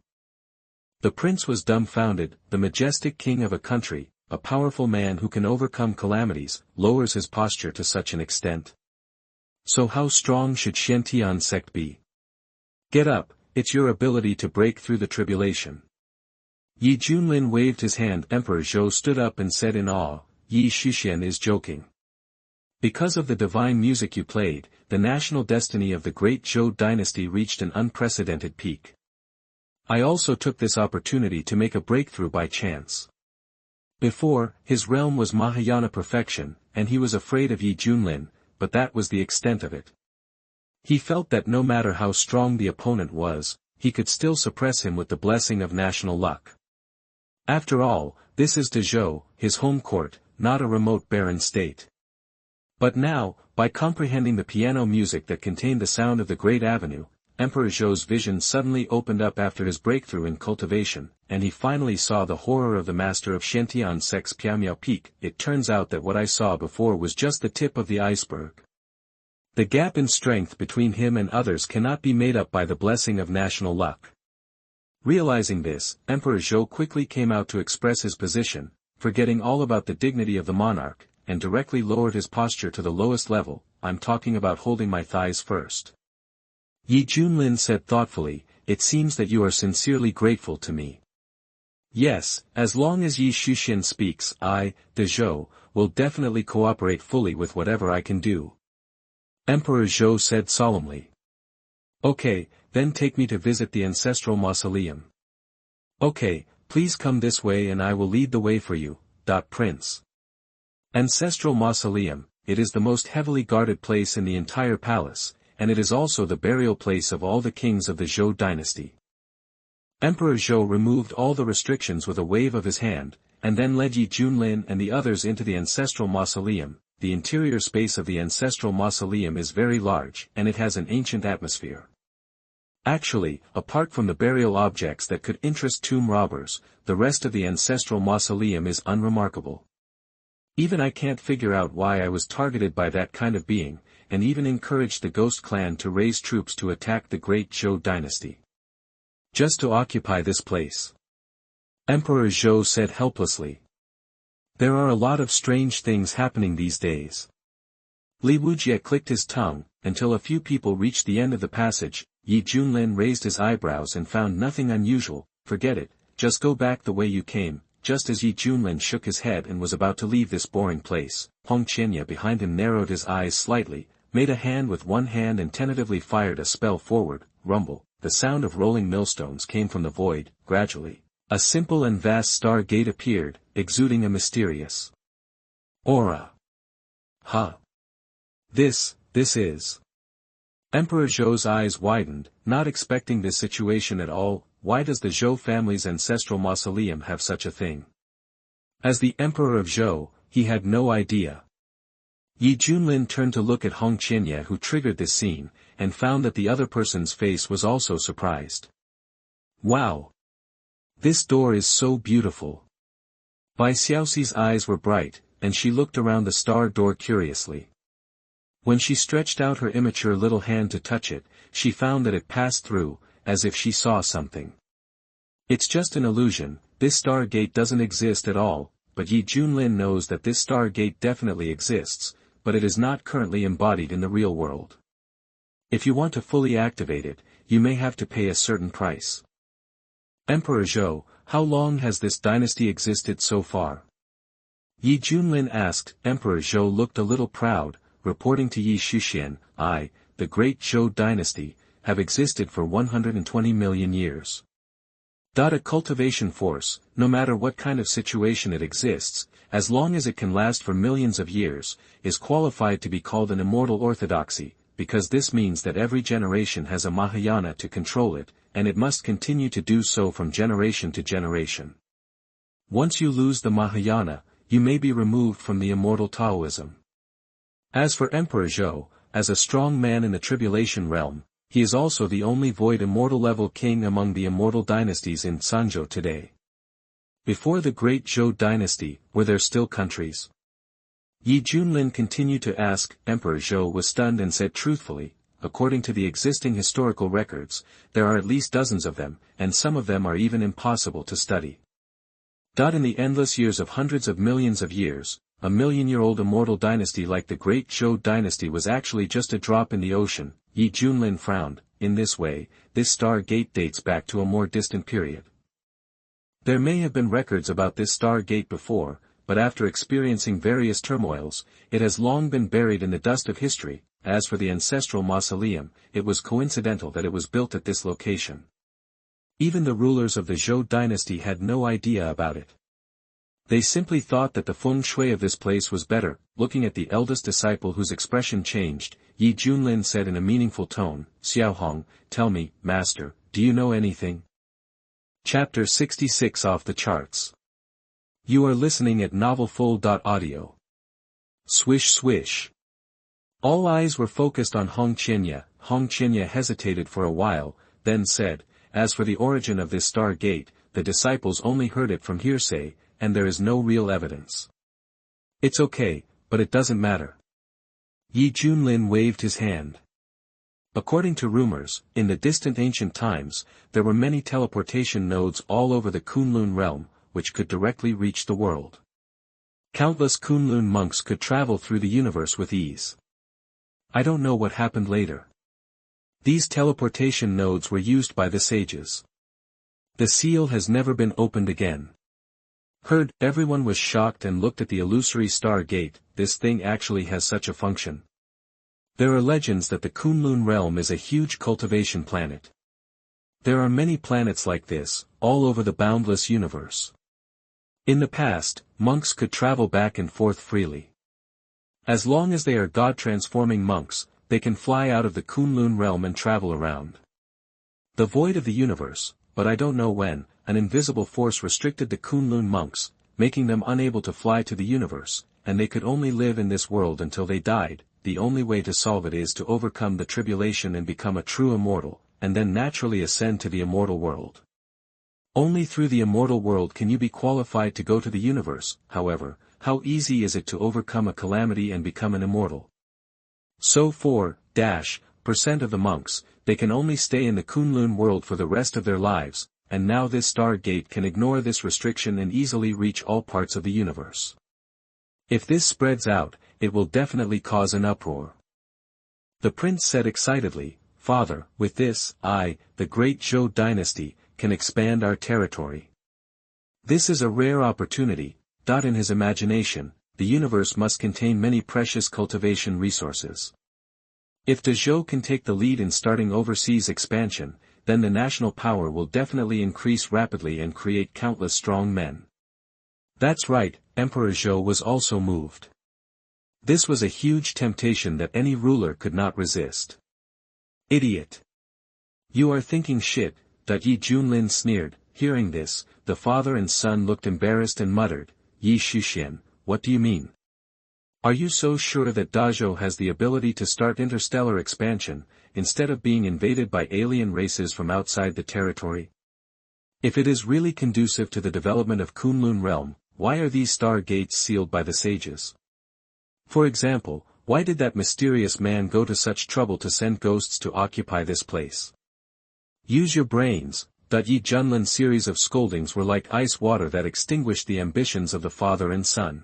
The prince was dumbfounded. The majestic king of a country, a powerful man who can overcome calamities, lowers his posture to such an extent. So how strong should Xiantian sect be? Get up, it's your ability to break through the tribulation. Yi Junlin waved his hand. Emperor Zhou stood up and said in awe, "Yi Xuxian is joking. Because of the divine music you played, the national destiny of the great Zhou dynasty reached an unprecedented peak. I also took this opportunity to make a breakthrough by chance." Before, his realm was Mahayana perfection, and he was afraid of Yi Junlin, but that was the extent of it. He felt that no matter how strong the opponent was, he could still suppress him with the blessing of national luck. After all, this is Dazhou, his home court, not a remote barren state. But now, by comprehending the piano music that contained the sound of the Great Avenue, Emperor Zhou's vision suddenly opened up after his breakthrough in cultivation, and he finally saw the horror of the master of Xiantian sect's Piamiao Peak. It turns out that what I saw before was just the tip of the iceberg. The gap in strength between him and others cannot be made up by the blessing of national luck. Realizing this, Emperor Zhou quickly came out to express his position, forgetting all about the dignity of the monarch, and directly lowered his posture to the lowest level. "I'm talking about holding my thighs first." Yi Junlin said thoughtfully, "It seems that you are sincerely grateful to me." "Yes, as long as Yi Xuxian speaks, I, Dazhou, will definitely cooperate fully with whatever I can do," Emperor Zhou said solemnly. "Okay, then take me to visit the ancestral mausoleum." "Okay, please come this way and I will lead the way for you, Prince." Ancestral Mausoleum, it is the most heavily guarded place in the entire palace, and it is also the burial place of all the kings of the Zhou dynasty. Emperor Zhou removed all the restrictions with a wave of his hand, and then led Yi Junlin and the others into the ancestral mausoleum. The interior space of the ancestral mausoleum is very large, and it has an ancient atmosphere. Actually, apart from the burial objects that could interest tomb robbers, the rest of the ancestral mausoleum is unremarkable. Even I can't figure out why I was targeted by that kind of being, and even encouraged the Ghost Clan to raise troops to attack the great Zhou dynasty. Just to occupy this place. Emperor Zhou said helplessly. There are a lot of strange things happening these days. Li Wujie clicked his tongue, until a few people reached the end of the passage. Yi Junlin raised his eyebrows and found nothing unusual. "Forget it, just go back the way you came." Just as Yi Junlin shook his head and was about to leave this boring place, Hong Qianye behind him narrowed his eyes slightly, made a hand with one hand and tentatively fired a spell forward. Rumble, the sound of rolling millstones came from the void. Gradually, a simple and vast Stargate appeared, exuding a mysterious aura. This is... Emperor Zhou's eyes widened, not expecting this situation at all. Why does the Zhou family's ancestral mausoleum have such a thing? As the Emperor of Zhou, he had no idea. Yi Junlin turned to look at Hong Qianye, who triggered this scene, and found that the other person's face was also surprised. Wow! This door is so beautiful. Bai Xiaoxi's eyes were bright, and she looked around the star door curiously. When she stretched out her immature little hand to touch it, she found that it passed through, as if she saw something. It's just an illusion, this Stargate doesn't exist at all. but Yi Junlin knows that this Stargate definitely exists, but it is not currently embodied in the real world. If you want to fully activate it, you may have to pay a certain price. Emperor Zhou, how long has this dynasty existed so far? Yi Junlin asked. Emperor Zhou looked a little proud, reporting to Yi Shuxian, I, the great Zhou dynasty, have existed for 120 million years. A cultivation force, no matter what kind of situation it exists, as long as it can last for millions of years, is qualified to be called an immortal orthodoxy, because this means that every generation has a Mahayana to control it, and it must continue to do so from generation to generation. Once you lose the Mahayana, you may be removed from the immortal Taoism. As for Emperor Zhou, as a strong man in the tribulation realm, he is also the only void immortal level king among the immortal dynasties in Sanzhou today. Before the great Zhou dynasty, were there still countries? Yi Junlin continued to ask. Emperor Zhou was stunned and said truthfully, according to the existing historical records, there are at least dozens of them, and some of them are even impossible to study. In the endless years of hundreds of millions of years, a million-year-old immortal dynasty like the great Zhou dynasty was actually just a drop in the ocean. Yi Junlin frowned. In this way, this Stargate dates back to a more distant period. There may have been records about this Stargate before, but after experiencing various turmoils, it has long been buried in the dust of history. As for the ancestral mausoleum, it was coincidental that it was built at this location. Even the rulers of the Zhou dynasty had no idea about it. They simply thought that the feng shui of this place was better. Looking at the eldest disciple whose expression changed, Yi Junlin said in a meaningful tone, Xiaohong, tell me, master, do you know anything? Chapter 66 off the charts. You are listening at novelfull.audio. Swish swish. All eyes were focused on Hong Qianya. Hong Qianya hesitated for a while, then said, as for the origin of this Stargate, the disciples only heard it from hearsay, and there is no real evidence. It's okay, but it doesn't matter. Yi Junlin waved his hand. According to rumors, in the distant ancient times, there were many teleportation nodes all over the Kunlun realm, which could directly reach the world. Countless Kunlun monks could travel through the universe with ease. I don't know what happened later. These teleportation nodes were used by the sages. The seal has never been opened again. Everyone was shocked and looked at the illusory Stargate. This thing actually has such a function. There are legends that the Kunlun realm is a huge cultivation planet. There are many planets like this, all over the boundless universe. In the past, monks could travel back and forth freely. As long as they are God-transforming monks, they can fly out of the Kunlun realm and travel around the void of the universe, but I don't know when. An invisible force restricted the Kunlun monks, making them unable to fly to the universe, and they could only live in this world until they died. The only way to solve it is to overcome the tribulation and become a true immortal, and then naturally ascend to the immortal world. Only through the immortal world can you be qualified to go to the universe. However, how easy is it to overcome a calamity and become an immortal? So 4% of the monks, they can only stay in the Kunlun world for the rest of their lives, and now this Stargate can ignore this restriction and easily reach all parts of the universe. If this spreads out, it will definitely cause an uproar. The prince said excitedly, Father, with this, I, the great Zhou dynasty, can expand our territory. This is a rare opportunity. In his imagination, the universe must contain many precious cultivation resources. If the Zhou can take the lead in starting overseas expansion, then the national power will definitely increase rapidly and create countless strong men. That's right, Emperor Zhou was also moved. This was a huge temptation that any ruler could not resist. Idiot. You are thinking shit. Yi Junlin sneered. Hearing this, the father and son looked embarrassed and muttered, Yi Shuxian, what do you mean? Are you so sure that Dazhou has the ability to start interstellar expansion, instead of being invaded by alien races from outside the territory? If it is really conducive to the development of Kunlun realm, why are these Stargates sealed by the sages? For example, why did that mysterious man go to such trouble to send ghosts to occupy this place? Use your brains. Yi Junlin's series of scoldings were like ice water that extinguished the ambitions of the father and son.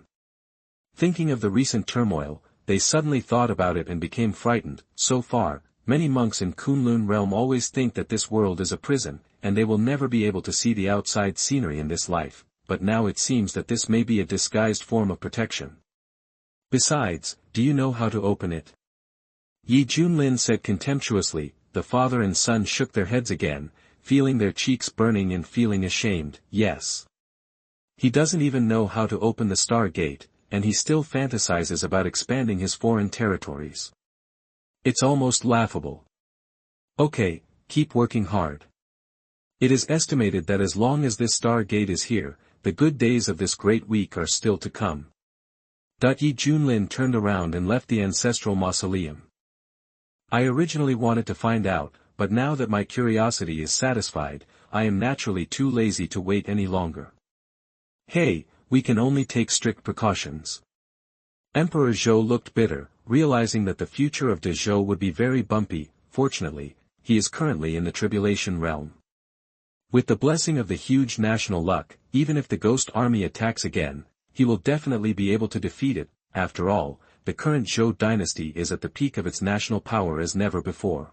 Thinking of the recent turmoil, they suddenly thought about it and became frightened. So far, many monks in Kunlun realm always think that this world is a prison, and they will never be able to see the outside scenery in this life, but now it seems that this may be a disguised form of protection. Besides, do you know how to open it? Yi Junlin said contemptuously. The father and son shook their heads again, feeling their cheeks burning and feeling ashamed. Yes. He doesn't even know how to open the Stargate, and he still fantasizes about expanding his foreign territories. It's almost laughable. Okay, keep working hard. It is estimated that as long as this Stargate is here, the good days of this great week are still to come. Yi Junlin turned around and left the ancestral mausoleum. I originally wanted to find out, but now that my curiosity is satisfied, I am naturally too lazy to wait any longer. Hey, we can only take strict precautions. Emperor Zhou looked bitter, realizing that the future of de Zhou would be very bumpy. Fortunately, he is currently in the tribulation realm. With the blessing of the huge national luck, even if the ghost army attacks again, he will definitely be able to defeat it. After all, the current Zhou dynasty is at the peak of its national power as never before.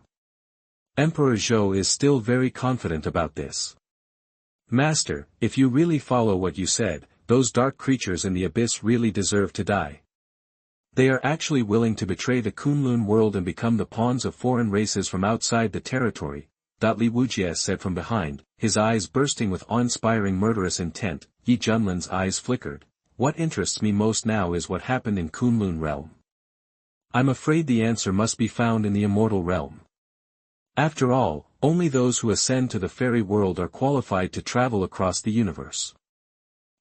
Emperor Zhou is still very confident about this. Master, if you really follow what you said, those dark creatures in the abyss really deserve to die. They are actually willing to betray the Kunlun world and become the pawns of foreign races from outside the territory, Li Wujie said from behind, his eyes bursting with awe-inspiring murderous intent. Yi Junlin's eyes flickered. What interests me most now is what happened in Kunlun realm. I'm afraid the answer must be found in the immortal realm. After all, only those who ascend to the fairy world are qualified to travel across the universe.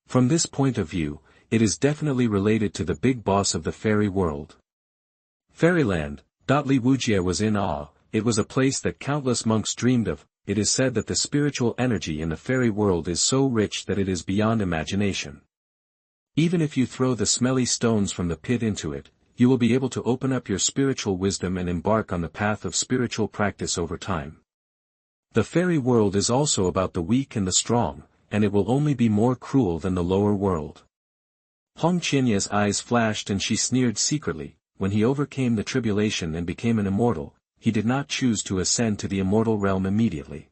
From this point of view, it is definitely related to the big boss of the fairy world. Fairyland. Li Wujie was in awe. It was a place that countless monks dreamed of. It is said that the spiritual energy in the fairy world is so rich that it is beyond imagination. Even if you throw the smelly stones from the pit into it, you will be able to open up your spiritual wisdom and embark on the path of spiritual practice over time. The fairy world is also about the weak and the strong, and it will only be more cruel than the lower world. Hong Qianye's eyes flashed and she sneered secretly. When he overcame the tribulation and became an immortal, he did not choose to ascend to the immortal realm immediately.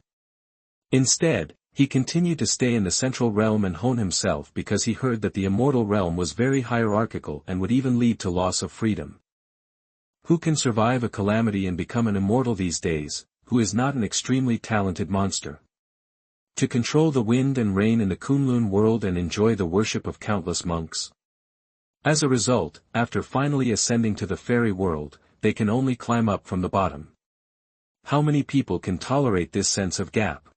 Instead, he continued to stay in the central realm and hone himself because he heard that the immortal realm was very hierarchical and would even lead to loss of freedom. Who can survive a calamity and become an immortal these days, who is not an extremely talented monster? To control the wind and rain in the Kunlun world and enjoy the worship of countless monks. As a result, after finally ascending to the fairy world, they can only climb up from the bottom. How many people can tolerate this sense of gap?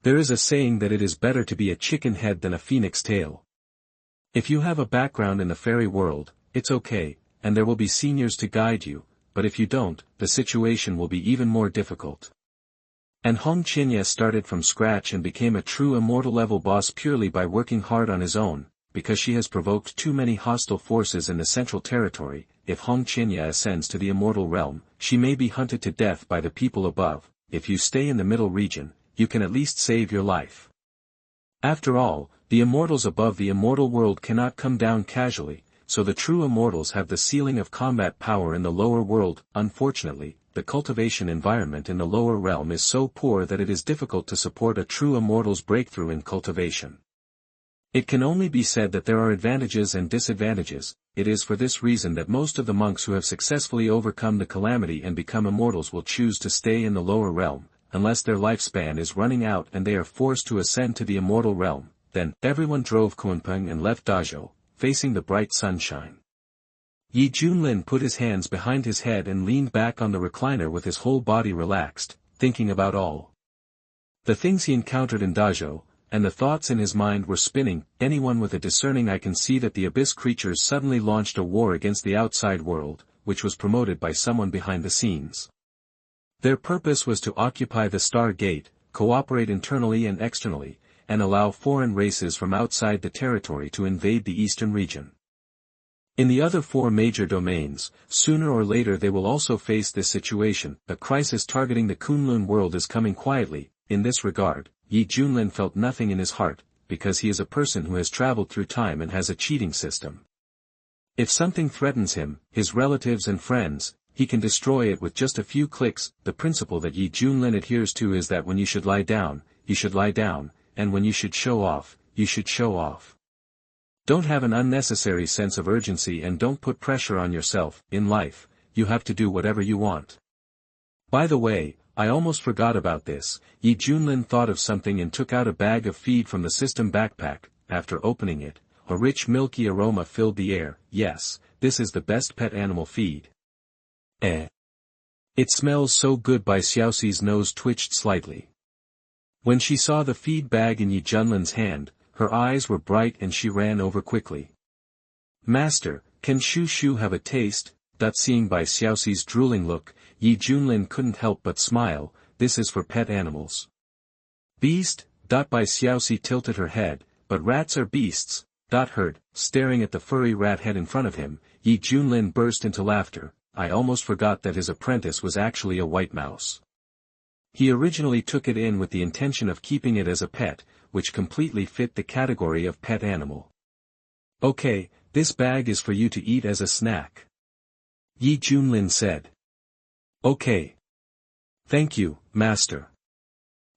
There is a saying that it is better to be a chicken head than a phoenix tail. If you have a background in the fairy world, it's okay, and there will be seniors to guide you, but if you don't, the situation will be even more difficult. And Hong Qianye started from scratch and became a true immortal level boss purely by working hard on his own, because she has provoked too many hostile forces in the central territory. If Hong Qianye ascends to the immortal realm, she may be hunted to death by the people above. If you stay in the middle region, you can at least save your life. After all, the immortals above the immortal world cannot come down casually, so the true immortals have the ceiling of combat power in the lower world. Unfortunately, the cultivation environment in the lower realm is so poor that it is difficult to support a true immortal's breakthrough in cultivation. It can only be said that there are advantages and disadvantages. It is for this reason that most of the monks who have successfully overcome the calamity and become immortals will choose to stay in the lower realm, unless their lifespan is running out and they are forced to ascend to the immortal realm. Then, everyone drove Kunpeng and left Dazhou, facing the bright sunshine. Yi Junlin put his hands behind his head and leaned back on the recliner with his whole body relaxed, thinking about all the things he encountered in Dazhou, and the thoughts in his mind were spinning. Anyone with a discerning eye can see that the abyss creatures suddenly launched a war against the outside world, which was promoted by someone behind the scenes. Their purpose was to occupy the Stargate, cooperate internally and externally, and allow foreign races from outside the territory to invade the eastern region. In the other four major domains, sooner or later they will also face this situation. A crisis targeting the Kunlun world is coming quietly, in this regard, Yi Junlin felt nothing in his heart, because he is a person who has traveled through time and has a cheating system. If something threatens him, his relatives and friends, he can destroy it with just a few clicks. The principle that Yi Junlin adheres to is that when you should lie down, you should lie down, and when you should show off, you should show off. Don't have an unnecessary sense of urgency and don't put pressure on yourself. In life, you have to do whatever you want. By the way, I almost forgot about this. Yi Junlin thought of something and took out a bag of feed from the system backpack. After opening it, a rich milky aroma filled the air. Yes, this is the best pet animal feed. It smells so good. Bai Xiaoxi's nose twitched slightly. When she saw the feed bag in Yi Junlin's hand, her eyes were bright and she ran over quickly. Master, can Shu Shu have a taste? Seeing Bai Xiaoxi's drooling look, Yi Junlin couldn't help but smile. This is for pet animals. Beast? Bai Xiaoxi tilted her head, but rats are beasts. Heard, staring at the furry rat head in front of him, Yi Junlin burst into laughter. I almost forgot that his apprentice was actually a white mouse. He originally took it in with the intention of keeping it as a pet, which completely fit the category of pet animal. Okay, this bag is for you to eat as a snack. Yi Junlin said. Okay. Thank you, master.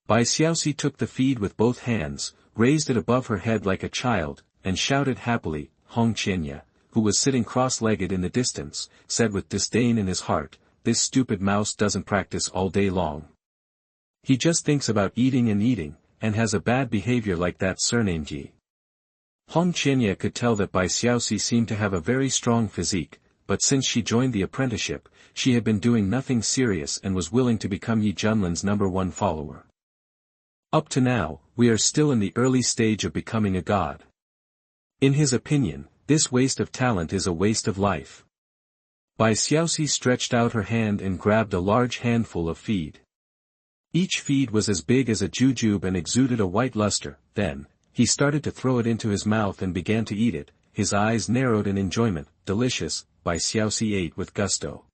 Bai Xiaoxi took the feed with both hands, raised it above her head like a child, and shouted happily. Hong Qianye, who was sitting cross-legged in the distance, said with disdain in his heart, this stupid mouse doesn't practice all day long. He just thinks about eating, and has a bad behavior like that surname Ji. Hong Qianye could tell that Bai Xiaoxi seemed to have a very strong physique, but since she joined the apprenticeship, she had been doing nothing serious and was willing to become Yi Junlin's #1 follower. Up to now, we are still in the early stage of becoming a god. In his opinion, this waste of talent is a waste of life. Bai Xiaoxi stretched out her hand and grabbed a large handful of feed. Each feed was as big as a jujube and exuded a white luster. Then, he started to throw it into his mouth and began to eat it, his eyes narrowed in enjoyment. Delicious, Bai Xiaoxi ate with gusto.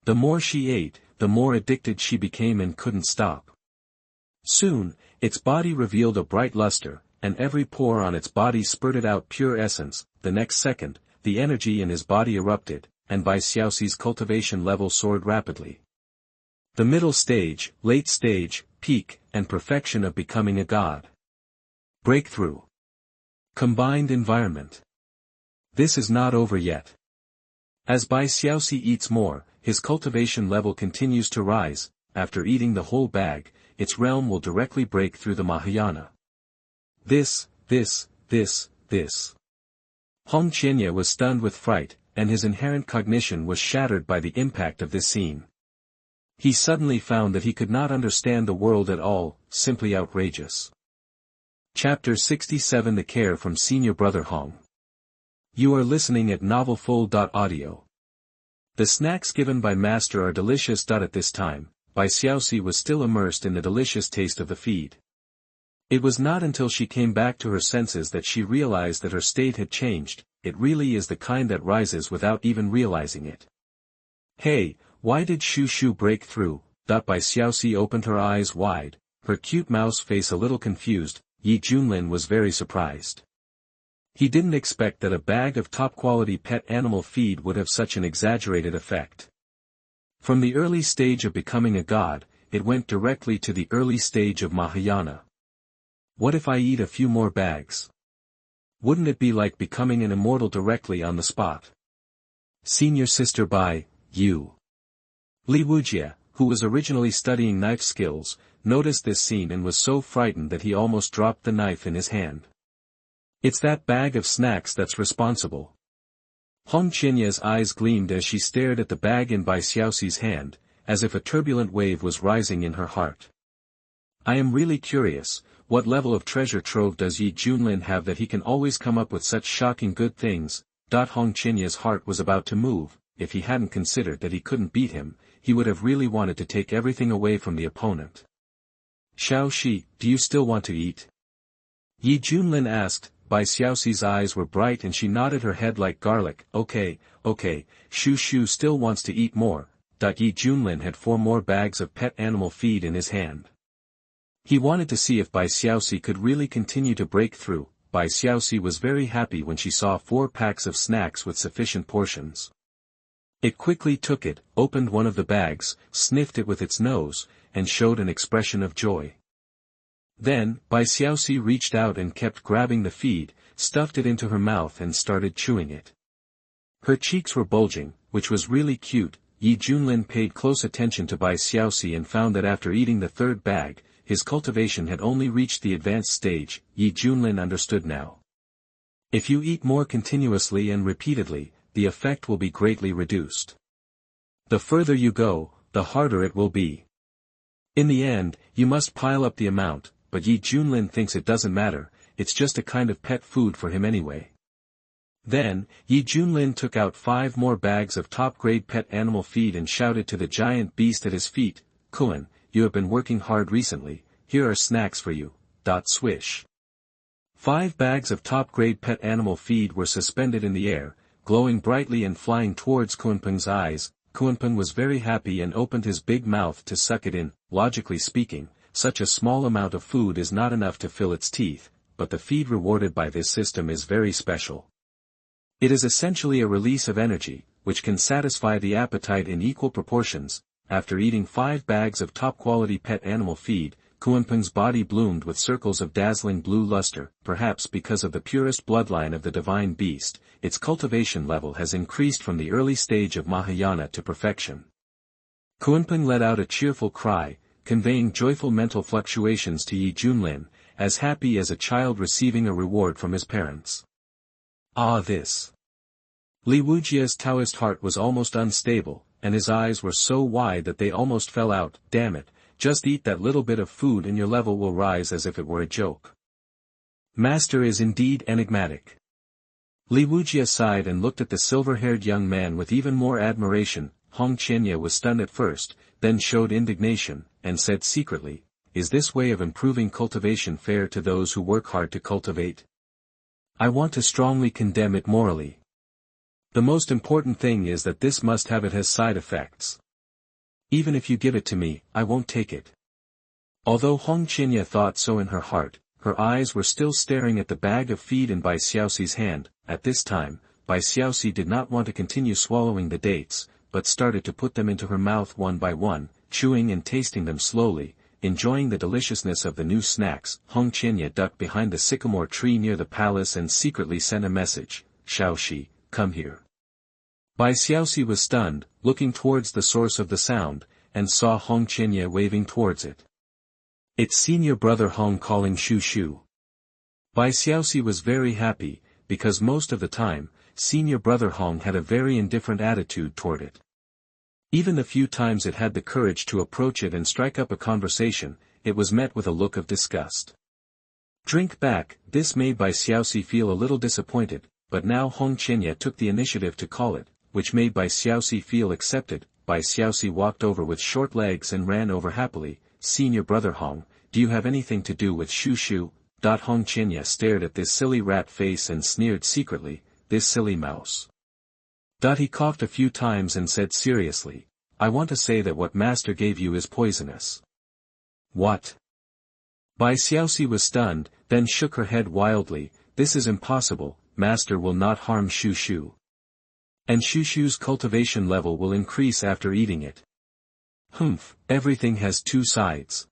The more she ate, the more addicted she became and couldn't stop. Soon, its body revealed a bright luster, and every pore on its body spurted out pure essence. The next second, the energy in his body erupted, and Bai Xiaoxi's cultivation level soared rapidly. The middle stage, late stage, peak, and perfection of becoming a god. Breakthrough. Combined environment. This is not over yet. As Bai Xiaoxi eats more, his cultivation level continues to rise. After eating the whole bag, its realm will directly break through the Mahayana. This. Hong Qianye was stunned with fright, and his inherent cognition was shattered by the impact of this scene. He suddenly found that he could not understand the world at all. Simply outrageous. Chapter 67. The Care from Senior Brother Hong. You are listening at novelfull.audio. The snacks given by Master are delicious. At this time, Bai Xiaoxi was still immersed in the delicious taste of the feed. It was not until she came back to her senses that she realized that her state had changed. It really is the kind that rises without even realizing it. Hey, why did Shu Shu break through? Bai Xiaoxi opened her eyes wide, her cute mouse face a little confused. Yi Junlin was very surprised. He didn't expect that a bag of top-quality pet animal feed would have such an exaggerated effect. From the early stage of becoming a god, it went directly to the early stage of Mahayana. What if I eat a few more bags? Wouldn't it be like becoming an immortal directly on the spot? Senior Sister Bai, you. Li Wujie, who was originally studying knife skills, noticed this scene and was so frightened that he almost dropped the knife in his hand. It's that bag of snacks that's responsible. Hong Qianye's eyes gleamed as she stared at the bag in Bai Xiaoxi's hand, as if a turbulent wave was rising in her heart. I am really curious, what level of treasure trove does Yi Junlin have that he can always come up with such shocking good things? Hong Qianye's heart was about to move. If he hadn't considered that he couldn't beat him, he would have really wanted to take everything away from the opponent. Xiao Shi, do you still want to eat? Yi Junlin asked. Bai Xiaoxi's eyes were bright and she nodded her head like garlic. Okay, Shu Shu still wants to eat more. Yi Junlin had 4 more bags of pet animal feed in his hand. He wanted to see if Bai Xiaoxi could really continue to break through. Bai Xiaoxi was very happy when she saw 4 packs of snacks with sufficient portions. It quickly took it, opened one of the bags, sniffed it with its nose, and showed an expression of joy. Then, Bai Xiaoxi reached out and kept grabbing the feed, stuffed it into her mouth and started chewing it. Her cheeks were bulging, which was really cute. Yi Junlin paid close attention to Bai Xiaoxi and found that after eating the 3rd bag, his cultivation had only reached the advanced stage. Yi Junlin understood now. If you eat more continuously and repeatedly, the effect will be greatly reduced. The further you go, the harder it will be. In the end, you must pile up the amount, but Yi Junlin thinks it doesn't matter, it's just a kind of pet food for him anyway. Then, Yi Junlin took out 5 more bags of top-grade pet animal feed and shouted to the giant beast at his feet, "Kuan, you have been working hard recently, here are snacks for you." Swish. 5 bags of top-grade pet animal feed were suspended in the air, glowing brightly and flying towards Kunpeng's eyes. Kunpeng was very happy and opened his big mouth to suck it in. Logically speaking, such a small amount of food is not enough to fill its teeth, but the feed rewarded by this system is very special. It is essentially a release of energy, which can satisfy the appetite in equal proportions. After eating 5 bags of top-quality pet animal feed, Kunpeng's body bloomed with circles of dazzling blue luster. Perhaps because of the purest bloodline of the divine beast, its cultivation level has increased from the early stage of Mahayana to perfection. Kunpeng let out a cheerful cry, conveying joyful mental fluctuations to Yi Junlin, as happy as a child receiving a reward from his parents. Ah, this! Li Wujia's Taoist heart was almost unstable, and his eyes were so wide that they almost fell out. Damn it, just eat that little bit of food and your level will rise as if it were a joke. Master is indeed enigmatic. Li Wujia sighed and looked at the silver-haired young man with even more admiration. Hong Qianye was stunned at first, then showed indignation, and said secretly, "Is this way of improving cultivation fair to those who work hard to cultivate? I want to strongly condemn it morally. The most important thing is that this must have it has side effects. Even if you give it to me, I won't take it." Although Hong Qianye thought so in her heart, her eyes were still staring at the bag of feed in Bai Xiaoxi's hand. At this time, Bai Xiaoxi did not want to continue swallowing the dates, but started to put them into her mouth one by one, chewing and tasting them slowly, enjoying the deliciousness of the new snacks. Hong Qianye ducked behind the sycamore tree near the palace and secretly sent a message, "Xiaoxi, come here." Bai Xiaoxi was stunned, looking towards the source of the sound, and saw Hong Qianye waving towards it. It's senior brother Hong calling Shu Shu. Bai Xiaoxi was very happy, because most of the time, senior brother Hong had a very indifferent attitude toward it. Even the few times it had the courage to approach it and strike up a conversation, it was met with a look of disgust. Drink back. This made Bai Xiaoxi feel a little disappointed, but now Hong Qianye took the initiative to call it, which made Bai Xiaoxi feel accepted. Bai Xiaoxi walked over with short legs and ran over happily. "Senior brother Hong, do you have anything to do with Shu Shu?" Hong Qianye stared at this silly rat face and sneered secretly, "This silly mouse." He coughed a few times and said seriously, "I want to say that what master gave you is poisonous." "What?" Bai Xiaoxi was stunned, then shook her head wildly. "This is impossible, master will not harm Shu Shu. And Shu Shu's cultivation level will increase after eating it." "Humph, everything has 2 sides.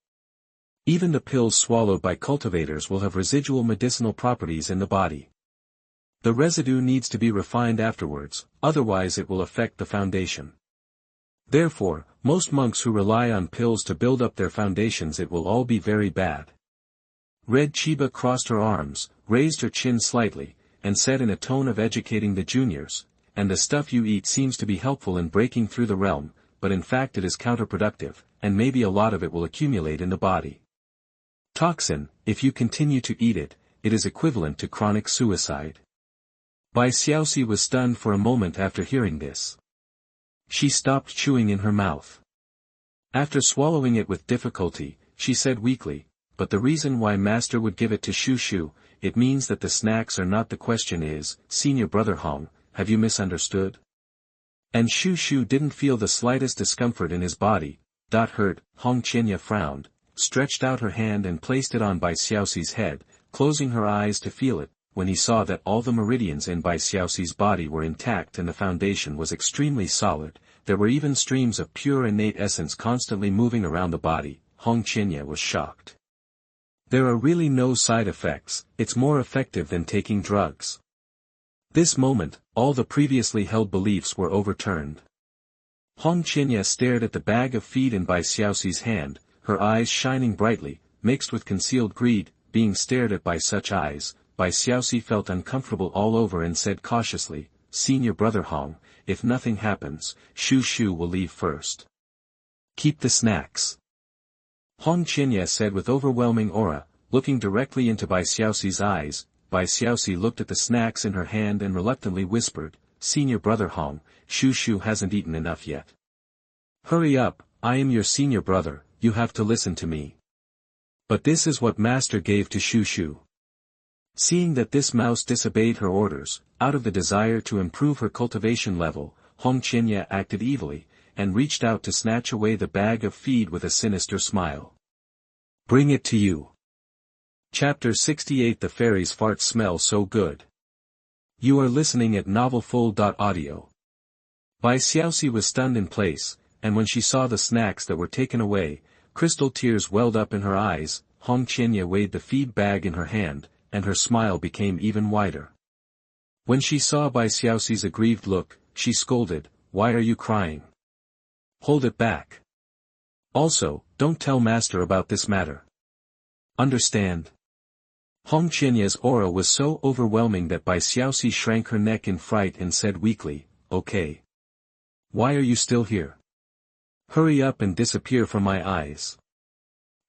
Even the pills swallowed by cultivators will have residual medicinal properties in the body. The residue needs to be refined afterwards, otherwise it will affect the foundation. Therefore, most monks who rely on pills to build up their foundations, it will all be very bad." Red Chiba crossed her arms, raised her chin slightly, and said in a tone of educating the juniors, "And the stuff you eat seems to be helpful in breaking through the realm, but in fact it is counterproductive, and maybe a lot of it will accumulate in the body. Toxin, if you continue to eat it, it is equivalent to chronic suicide." Bai Xiaoxi was stunned for a moment after hearing this. She stopped chewing in her mouth. After swallowing it with difficulty, she said weakly, "But the reason why master would give it to Shu Shu, it means that the snacks are not the question is, senior brother Hong, have you misunderstood?" And Shu Shu didn't feel the slightest discomfort in his body. Hurt, Hong Qianye frowned, stretched out her hand and placed it on Bai Xiaoxi's head, closing her eyes to feel it. When he saw that all the meridians in Bai Xiaoxi's body were intact and the foundation was extremely solid, there were even streams of pure innate essence constantly moving around the body, Hong Qianye was shocked. There are really no side effects, it's more effective than taking drugs. This moment, all the previously held beliefs were overturned. Hong Qianye stared at the bag of feed in Bai Xiaoxi's hand, her eyes shining brightly, mixed with concealed greed. Being stared at by such eyes, Bai Xiaoxi felt uncomfortable all over and said cautiously, "Senior brother Hong, if nothing happens, Shu Shu will leave first. Keep the snacks." Hong Qianye said with overwhelming aura, looking directly into Bai Xiaoxi's eyes. Bai Xiaoxi looked at the snacks in her hand and reluctantly whispered, "Senior brother Hong, Shu Shu hasn't eaten enough yet. Hurry up, I am your senior brother, you have to listen to me." But this is what Master gave to Shu Shu. Seeing that this mouse disobeyed her orders, out of the desire to improve her cultivation level, Hong Qianye acted evilly, and reached out to snatch away the bag of feed with a sinister smile. "Bring it to you." Chapter 68 The Fairy's Farts Smell So Good. You are listening at novelfull.audio. Bai Xiaoxi was stunned in place, and when she saw the snacks that were taken away, crystal tears welled up in her eyes. Hong Qianye weighed the feed bag in her hand, and her smile became even wider. When she saw Bai Xiaoxi's aggrieved look, she scolded, "Why are you crying? Hold it back. Also, don't tell Master about this matter. Understand?" Hong Qianye's aura was so overwhelming that Bai Xiaoxi shrank her neck in fright and said weakly, "Okay. Why are you still here? Hurry up and disappear from my eyes."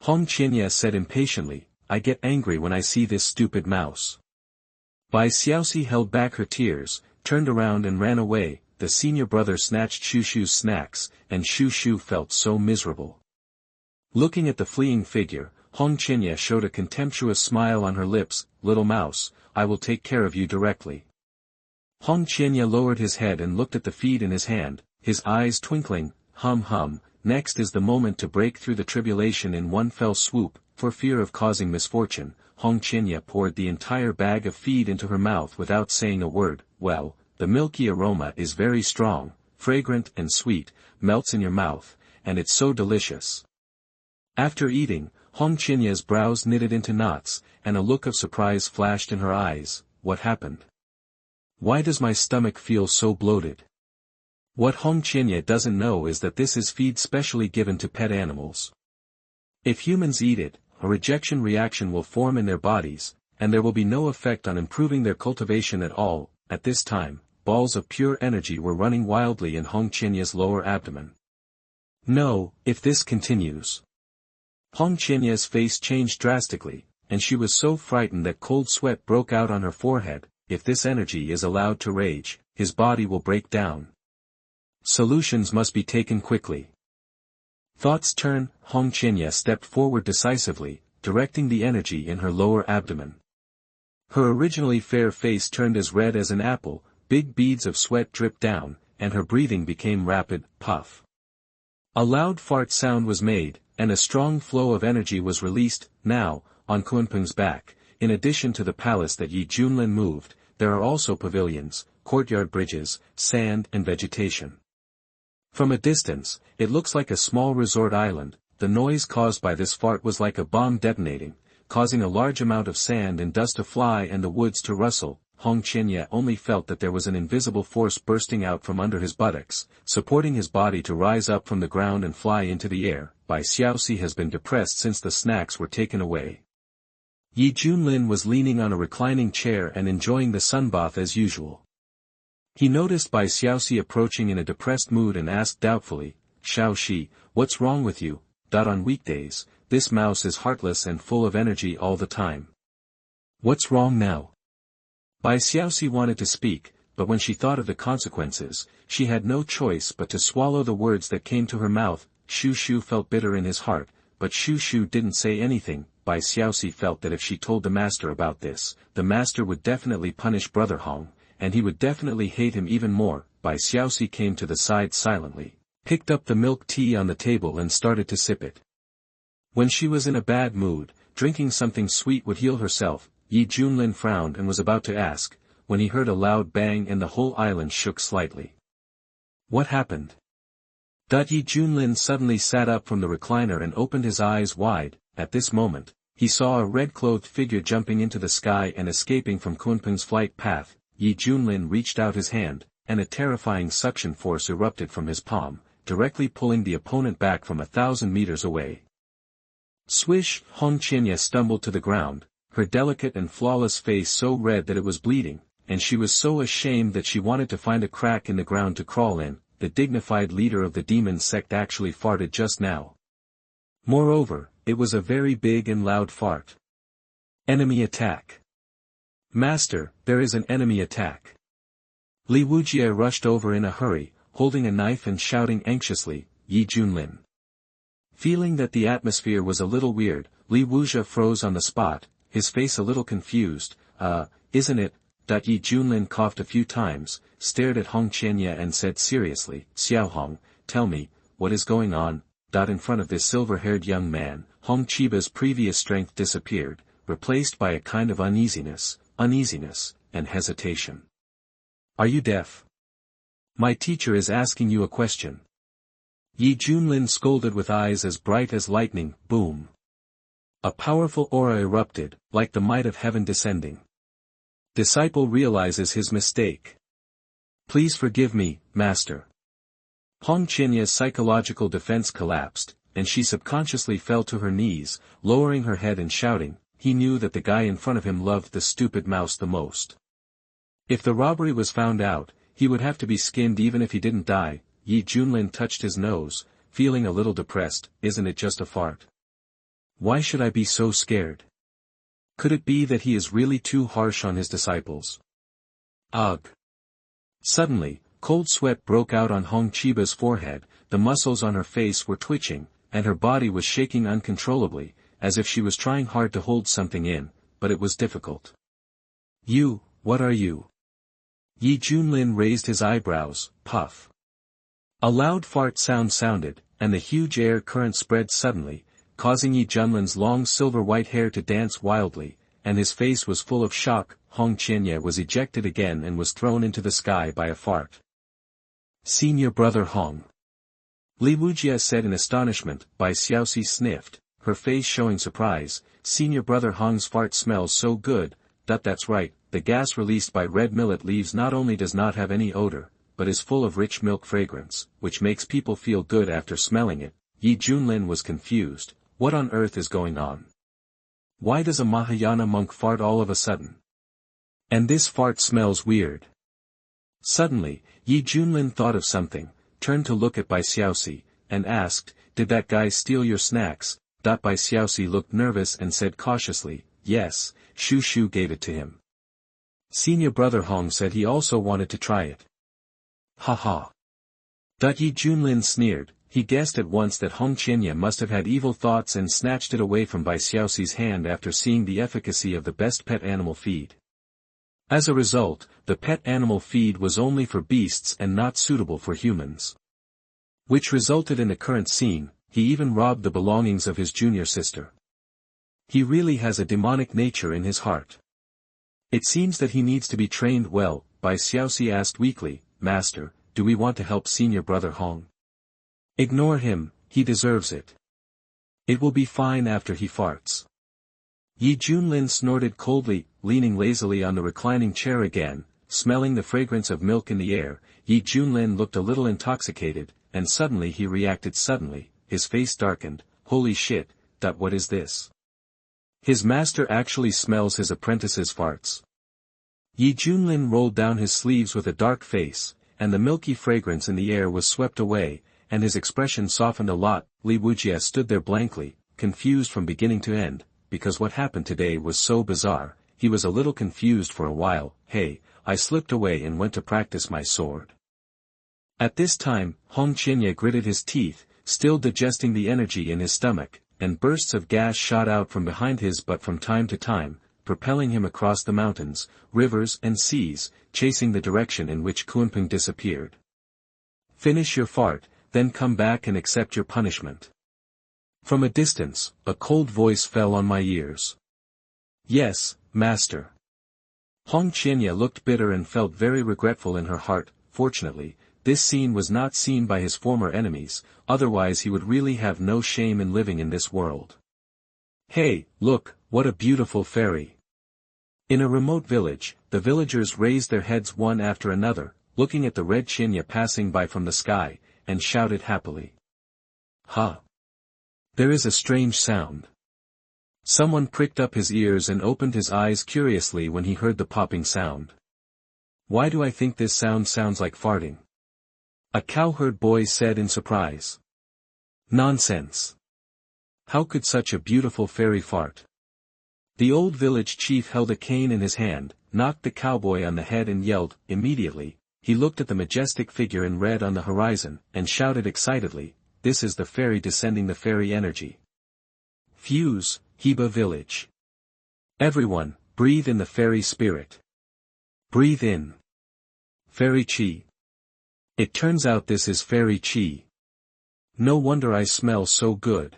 Hong Qianye said impatiently, "I get angry when I see this stupid mouse." Bai Xiaoxi held back her tears, turned around and ran away. The senior brother snatched Shu Shu's snacks, and Shu Shu felt so miserable. Looking at the fleeing figure, Hong Qianye showed a contemptuous smile on her lips. "Little mouse, I will take care of you directly." Hong Qianye lowered his head and looked at the feed in his hand, his eyes twinkling. Hum, next is the moment to break through the tribulation in one fell swoop. For fear of causing misfortune, Hong Qianye poured the entire bag of feed into her mouth without saying a word. Well, the milky aroma is very strong, fragrant and sweet, melts in your mouth, and it's so delicious. After eating, Hong Qianye's brows knitted into knots, and a look of surprise flashed in her eyes. What happened? Why does my stomach feel so bloated? What Hong Qianye doesn't know is that this is feed specially given to pet animals. If humans eat it, a rejection reaction will form in their bodies, and there will be no effect on improving their cultivation at all. At this time, balls of pure energy were running wildly in Hong Qianye's lower abdomen. No, if this continues. Hong Qianye's face changed drastically, and she was so frightened that cold sweat broke out on her forehead. If this energy is allowed to rage, his body will break down. Solutions must be taken quickly. Thoughts turn. Hong Qianye stepped forward decisively, directing the energy in her lower abdomen. Her originally fair face turned as red as an apple, big beads of sweat dripped down, and her breathing became rapid. Puff. A loud fart sound was made, and a strong flow of energy was released. Now, on Kunpeng's back, in addition to the palace that Yi Junlin moved, there are also pavilions, courtyard bridges, sand and vegetation. From a distance, it looks like a small resort island. The noise caused by this fart was like a bomb detonating, causing a large amount of sand and dust to fly and the woods to rustle. Hong Qianye only felt that there was an invisible force bursting out from under his buttocks, supporting his body to rise up from the ground and fly into the air. Bai Xiaoxi has been depressed since the snacks were taken away. Yi Junlin was leaning on a reclining chair and enjoying the sunbath as usual. He noticed Bai Xiaoxi approaching in a depressed mood and asked doubtfully, "Xiaoxi, what's wrong with you?" On weekdays, this mouse is heartless and full of energy all the time. What's wrong now? Bai Xiaoxi wanted to speak, but when she thought of the consequences, she had no choice but to swallow the words that came to her mouth. Shu Shu felt bitter in his heart, but Shu Shu didn't say anything. Bai Xiaoxi felt that if she told the master about this, the master would definitely punish Brother Hong, and he would definitely hate him even more. Bai Xiaoxi came to the side silently, picked up the milk tea on the table and started to sip it. When she was in a bad mood, drinking something sweet would heal herself. Yi Junlin frowned and was about to ask, when he heard a loud bang and the whole island shook slightly. What happened? Yi Junlin suddenly sat up from the recliner and opened his eyes wide. At this moment, he saw a red-clothed figure jumping into the sky and escaping from Kunpeng's flight path. Yi Junlin reached out his hand, and a terrifying suction force erupted from his palm, directly pulling the opponent back from 1,000 meters away. Swish! Hong Qianye stumbled to the ground, her delicate and flawless face so red that it was bleeding, and she was so ashamed that she wanted to find a crack in the ground to crawl in. The dignified leader of the demon sect actually farted just now. Moreover, it was a very big and loud fart. Enemy attack. Master, there is an enemy attack. Li Wujie rushed over in a hurry, holding a knife and shouting anxiously, Yi Junlin. Feeling that the atmosphere was a little weird, Li Wujie froze on the spot, his face a little confused. Isn't it? Yi Junlin coughed a few times, stared at Hong Qianye and said seriously, Xiao Hong, tell me, what is going on? In front of this silver-haired young man, Hong Chiba's previous strength disappeared, replaced by a kind of uneasiness, and hesitation. Are you deaf? My teacher is asking you a question. Yi Junlin scolded with eyes as bright as lightning. Boom. A powerful aura erupted, like the might of heaven descending. Disciple realizes his mistake. Please forgive me, master. Hong Qianye's psychological defense collapsed, and she subconsciously fell to her knees, lowering her head and shouting. He knew that the guy in front of him loved the stupid mouse the most. If the robbery was found out, he would have to be skinned even if he didn't die. Yi Junlin touched his nose, feeling a little depressed. Isn't it just a fart? Why should I be so scared? Could it be that he is really too harsh on his disciples? Ugh. Suddenly, cold sweat broke out on Hong Chiba's forehead, the muscles on her face were twitching, and her body was shaking uncontrollably, as if she was trying hard to hold something in, but it was difficult. You, what are you? Yi Junlin raised his eyebrows. Puff. A loud fart sounded, and the huge air current spread suddenly, causing Yi Junlin's long silver-white hair to dance wildly, and his face was full of shock. Hong Qianye was ejected again and was thrown into the sky by a fart. Senior brother Hong. Li Wujie said in astonishment. Bai Xiaoxi sniffed, her face showing surprise. Senior brother Hong's fart smells so good. That's right, the gas released by red millet leaves not only does not have any odor, but is full of rich milk fragrance, which makes people feel good after smelling it. Yi Junlin was confused. What on earth is going on? Why does a Mahayana monk fart all of a sudden? And this fart smells weird. Suddenly, Yi Junlin thought of something, turned to look at Bai Xiaoxi, and asked, did that guy steal your snacks? Bai Xiaoxi looked nervous and said cautiously, yes, Shu Shu gave it to him. Senior brother Hong said he also wanted to try it. Ha ha. Yi Junlin sneered. He guessed at once that Hong Qianye must have had evil thoughts and snatched it away from Bai Xiaoxi's hand after seeing the efficacy of the best pet animal feed. As a result, the pet animal feed was only for beasts and not suitable for humans. Which resulted in the current scene. He even robbed the belongings of his junior sister. He really has a demonic nature in his heart. It seems that he needs to be trained well. Bai Xiaoxi asked weakly, Master, do we want to help senior brother Hong? Ignore him, he deserves it. It will be fine after he farts. Yi Junlin snorted coldly, leaning lazily on the reclining chair again, smelling the fragrance of milk in the air. Yi Junlin looked a little intoxicated, and suddenly he reacted suddenly, his face darkened. Holy shit, what is this? His master actually smells his apprentice's farts. Yi Junlin rolled down his sleeves with a dark face, and the milky fragrance in the air was swept away, and his expression softened a lot. Li Wujie stood there blankly, confused from beginning to end, because what happened today was so bizarre. He was a little confused for a while. Hey, I slipped away and went to practice my sword. At this time, Hong Qianye gritted his teeth, still digesting the energy in his stomach, and bursts of gas shot out from behind his butt from time to time, propelling him across the mountains, rivers and seas, chasing the direction in which Kunpeng disappeared. Finish your fart, then come back and accept your punishment. From a distance, a cold voice fell on my ears. Yes, master. Hong Qianya looked bitter and felt very regretful in her heart. Fortunately, this scene was not seen by his former enemies, otherwise he would really have no shame in living in this world. Hey, look, what a beautiful fairy. In a remote village, the villagers raised their heads one after another, looking at the red Qianya passing by from the sky, and shouted happily. Ha! There is a strange sound. Someone pricked up his ears and opened his eyes curiously when he heard the popping sound. Why do I think this sound sounds like farting? A cowherd boy said in surprise. Nonsense. How could such a beautiful fairy fart? The old village chief held a cane in his hand, knocked the cowboy on the head and yelled. Immediately, he looked at the majestic figure in red on the horizon, and shouted excitedly, "This is the fairy descending the fairy energy. Fuse, Heba village. Everyone, breathe in the fairy spirit. Breathe in. Fairy chi. It turns out this is fairy chi. No wonder I smell so good.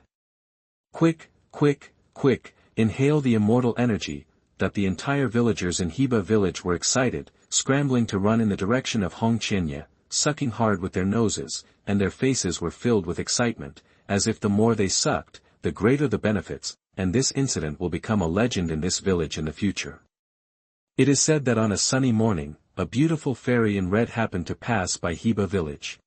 Quick, quick, quick, inhale the immortal energy." That the entire villagers in Heba village were excited, scrambling to run in the direction of Hong Qianya, sucking hard with their noses, and their faces were filled with excitement, as if the more they sucked, the greater the benefits, and this incident will become a legend in this village in the future. It is said that on a sunny morning, a beautiful fairy in red happened to pass by Heba village.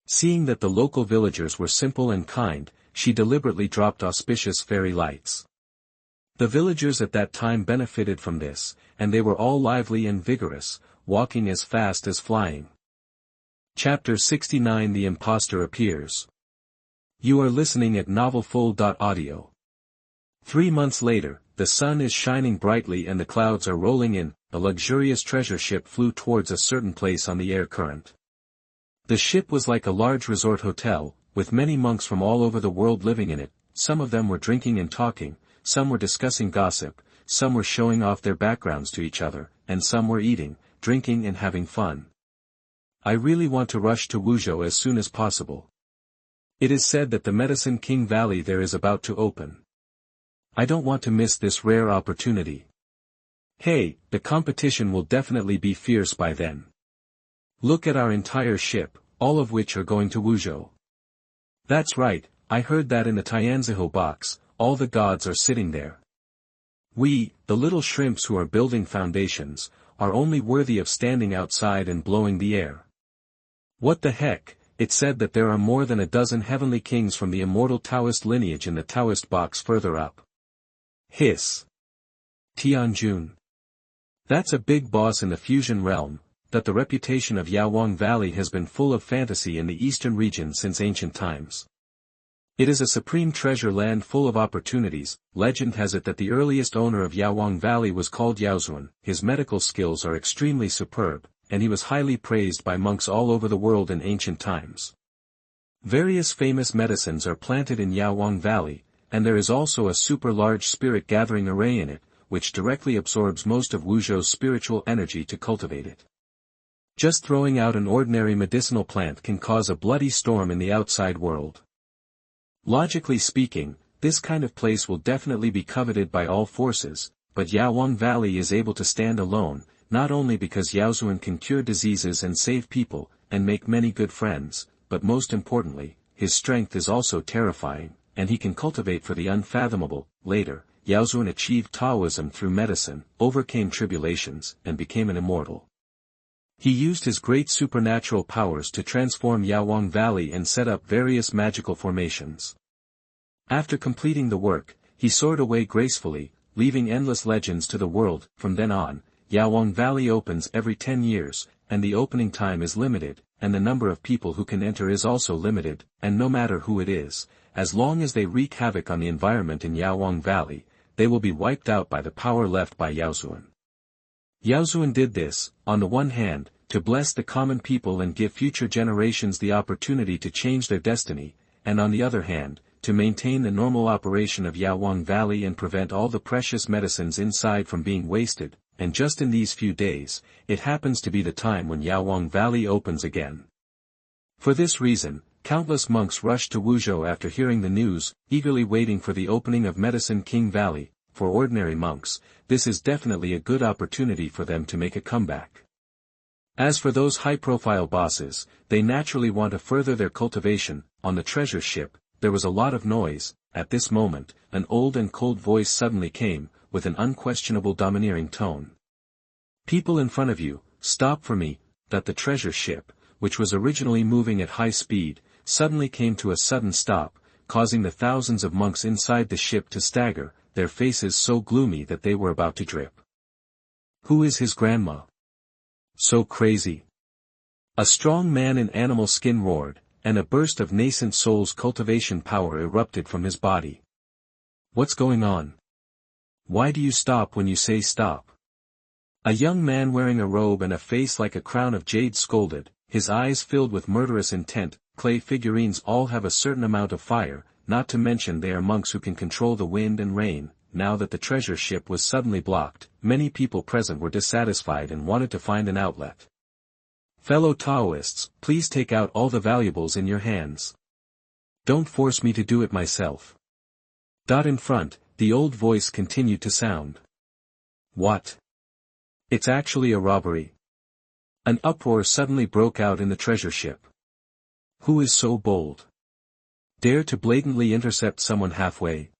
Seeing that the local villagers were simple and kind, she deliberately dropped auspicious fairy lights. The villagers at that time benefited from this, and they were all lively and vigorous, walking as fast as flying. Chapter 69 The Impostor Appears. You are listening at novelfull.audio. 3 months later, the sun is shining brightly and the clouds are rolling in. A luxurious treasure ship flew towards a certain place on the air current. The ship was like a large resort hotel, with many monks from all over the world living in it. Some of them were drinking and talking, some were discussing gossip, some were showing off their backgrounds to each other, and some were eating, drinking and having fun. I really want to rush to Wuzhou as soon as possible. It is said that the Medicine King Valley there is about to open. I don't want to miss this rare opportunity. Hey, the competition will definitely be fierce by then. Look at our entire ship, all of which are going to Wuzhou. That's right, I heard that in the Tianzihu box. All the gods are sitting there. We, the little shrimps who are building foundations, are only worthy of standing outside and blowing the air. What the heck, it said that there are more than a dozen heavenly kings from the immortal Taoist lineage in the Taoist box further up. Hiss. Tianjun. That's a big boss in the fusion realm, that the reputation of Yaowang Valley has been full of fantasy in the eastern region since ancient times. It is a supreme treasure land full of opportunities. Legend has it that the earliest owner of Yaowang Valley was called Yaozuan. His medical skills are extremely superb, and he was highly praised by monks all over the world in ancient times. Various famous medicines are planted in Yaowang Valley, and there is also a super large spirit gathering array in it, which directly absorbs most of Wuzhou's spiritual energy to cultivate it. Just throwing out an ordinary medicinal plant can cause a bloody storm in the outside world. Logically speaking, this kind of place will definitely be coveted by all forces, but Yaowang Valley is able to stand alone, not only because Yaozuan can cure diseases and save people, and make many good friends, but most importantly, his strength is also terrifying, and he can cultivate for the unfathomable. Later, Yaozuan achieved Taoism through medicine, overcame tribulations, and became an immortal. He used his great supernatural powers to transform Yaowang Valley and set up various magical formations. After completing the work, he soared away gracefully, leaving endless legends to the world. From then on, Yaowang Valley opens every 10 years, and the opening time is limited, and the number of people who can enter is also limited, and no matter who it is, as long as they wreak havoc on the environment in Yaowang Valley, they will be wiped out by the power left by Yaozuan. Yaozuan did this, on the one hand, to bless the common people and give future generations the opportunity to change their destiny, and on the other hand, to maintain the normal operation of Yaowang Valley and prevent all the precious medicines inside from being wasted, and just in these few days, it happens to be the time when Yaowang Valley opens again. For this reason, Countless monks rushed to Wuzhou after hearing the news, eagerly waiting for the opening of Medicine King Valley. For ordinary monks, this is definitely a good opportunity for them to make a comeback. As for those high-profile bosses, they naturally want to further their cultivation. On the treasure ship, there was a lot of noise. At this moment, an old and cold voice suddenly came, with an unquestionable domineering tone. "People in front of you, stop for me." That the treasure ship, which was originally moving at high speed, suddenly came to a sudden stop, causing the thousands of monks inside the ship to stagger, their faces so gloomy that they were about to drip. "Who is his grandma? So crazy?" A strong man in animal skin roared, and a burst of nascent soul's cultivation power erupted from his body. "What's going on? Why do you stop when you say stop?" A young man wearing a robe and a face like a crown of jade scolded, his eyes filled with murderous intent. "Clay figurines all have a certain amount of fire, not to mention they are monks who can control the wind and rain." Now that the treasure ship was suddenly blocked, many people present were dissatisfied and wanted to find an outlet. "Fellow Taoists, please take out all the valuables in your hands. Don't force me to do it myself." In front, the old voice continued to sound. "What? It's actually a robbery." An uproar suddenly broke out in the treasure ship. "Who is so bold? Dare to blatantly intercept someone halfway?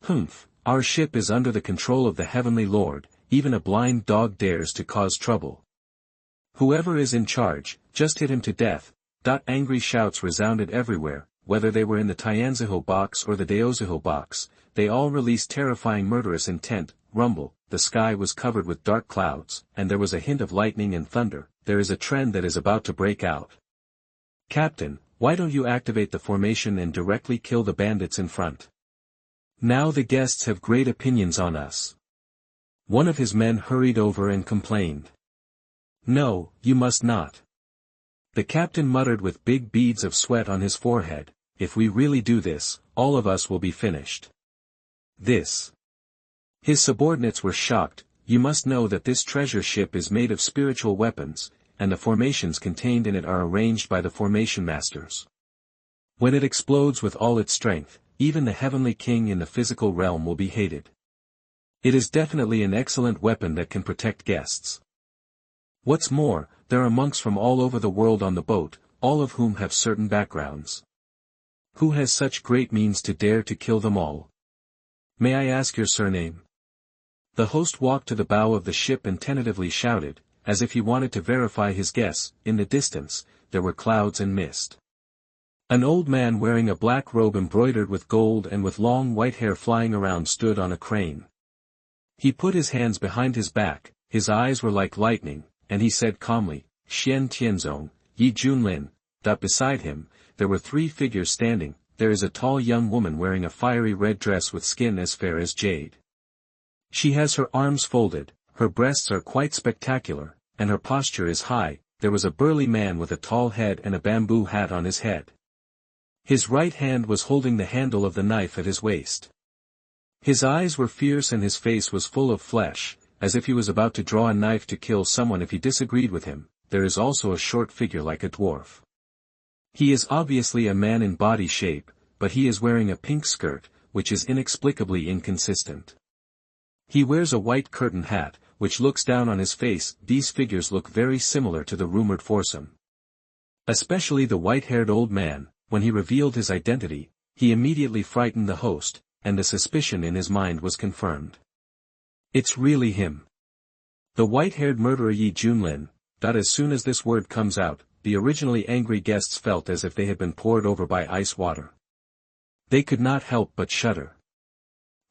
Humph, our ship is under the control of the Heavenly Lord, even a blind dog dares to cause trouble. Whoever is in charge, just hit him to death." Angry shouts resounded everywhere, whether they were in the Tianzihu box or the Daozihu box, they all released terrifying murderous intent. Rumble, the sky was covered with dark clouds, and there was a hint of lightning and thunder. There is a trend that is about to break out. "Captain, why don't you activate the formation and directly kill the bandits in front? Now the guests have great opinions on us." One of his men hurried over and complained. "No, you must not." The captain muttered with big beads of sweat on his forehead, "If we really do this, all of us will be finished." This. His subordinates were shocked. "You must know that this treasure ship is made of spiritual weapons, and the formations contained in it are arranged by the formation masters. When it explodes with all its strength, even the heavenly king in the physical realm will be hated. It is definitely an excellent weapon that can protect guests. What's more, there are monks from all over the world on the boat, all of whom have certain backgrounds. Who has such great means to dare to kill them all? May I ask your surname?" The host walked to the bow of the ship and tentatively shouted, as if he wanted to verify his guess. In the distance, there were clouds and mist. An old man wearing a black robe embroidered with gold and with long white hair flying around stood on a crane. He put his hands behind his back, his eyes were like lightning, and he said calmly, "Xian Tianzong, Yi Junlin." Beside him, there were three figures standing. There is a tall young woman wearing a fiery red dress with skin as fair as jade. She has her arms folded, her breasts are quite spectacular, and her posture is high. There was a burly man with a tall head and a bamboo hat on his head. His right hand was holding the handle of the knife at his waist. His eyes were fierce and his face was full of flesh, as if he was about to draw a knife to kill someone if he disagreed with him. There is also a short figure like a dwarf. He is obviously a man in body shape, but he is wearing a pink skirt, which is inexplicably inconsistent. He wears a white curtain hat, which looks down on his face. These figures look very similar to the rumored foursome. Especially the white-haired old man. When he revealed his identity, he immediately frightened the host, and the suspicion in his mind was confirmed. It's really him. The white-haired murderer Yi Junlin. As soon as this word comes out, the originally angry guests felt as if they had been poured over by ice water. They could not help but shudder.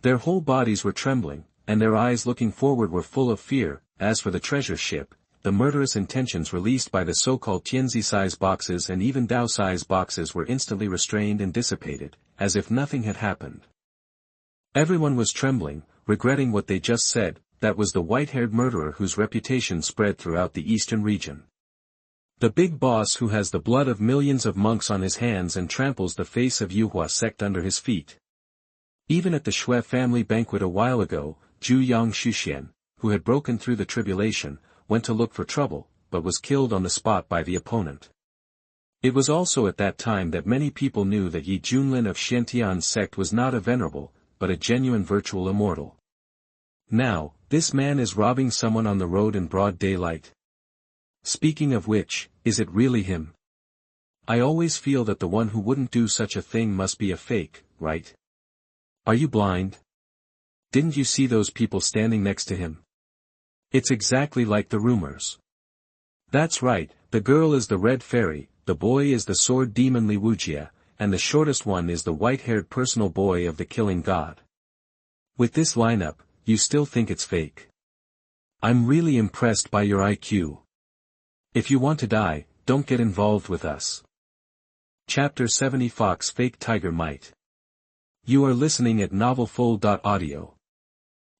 Their whole bodies were trembling, and their eyes looking forward were full of fear. As for the treasure ship, the murderous intentions released by the so-called Tianzi-size boxes and even Dao-size boxes were instantly restrained and dissipated, as if nothing had happened. Everyone was trembling, regretting what they just said. That was the white-haired murderer whose reputation spread throughout the eastern region. The big boss who has the blood of millions of monks on his hands and tramples the face of Yuhua sect under his feet. Even at the Shui family banquet a while ago, Zhu Yang Shuxian, who had broken through the tribulation, went to look for trouble, but was killed on the spot by the opponent. It was also at that time that many people knew that Yi Junlin of Xiantian's sect was not a venerable, but a genuine virtual immortal. Now, this man is robbing someone on the road in broad daylight. Speaking of which, is it really him? I always feel that the one who wouldn't do such a thing must be a fake, right? Are you blind? Didn't you see those people standing next to him? It's exactly like the rumors. That's right, the girl is the red fairy, the boy is the sword demon Li Wujia, and the shortest one is the white-haired personal boy of the killing god. With this lineup, you still think it's fake. I'm really impressed by your IQ. If you want to die, don't get involved with us. Chapter 70 Fox Fake Tiger Might. You are listening at novelfull.audio.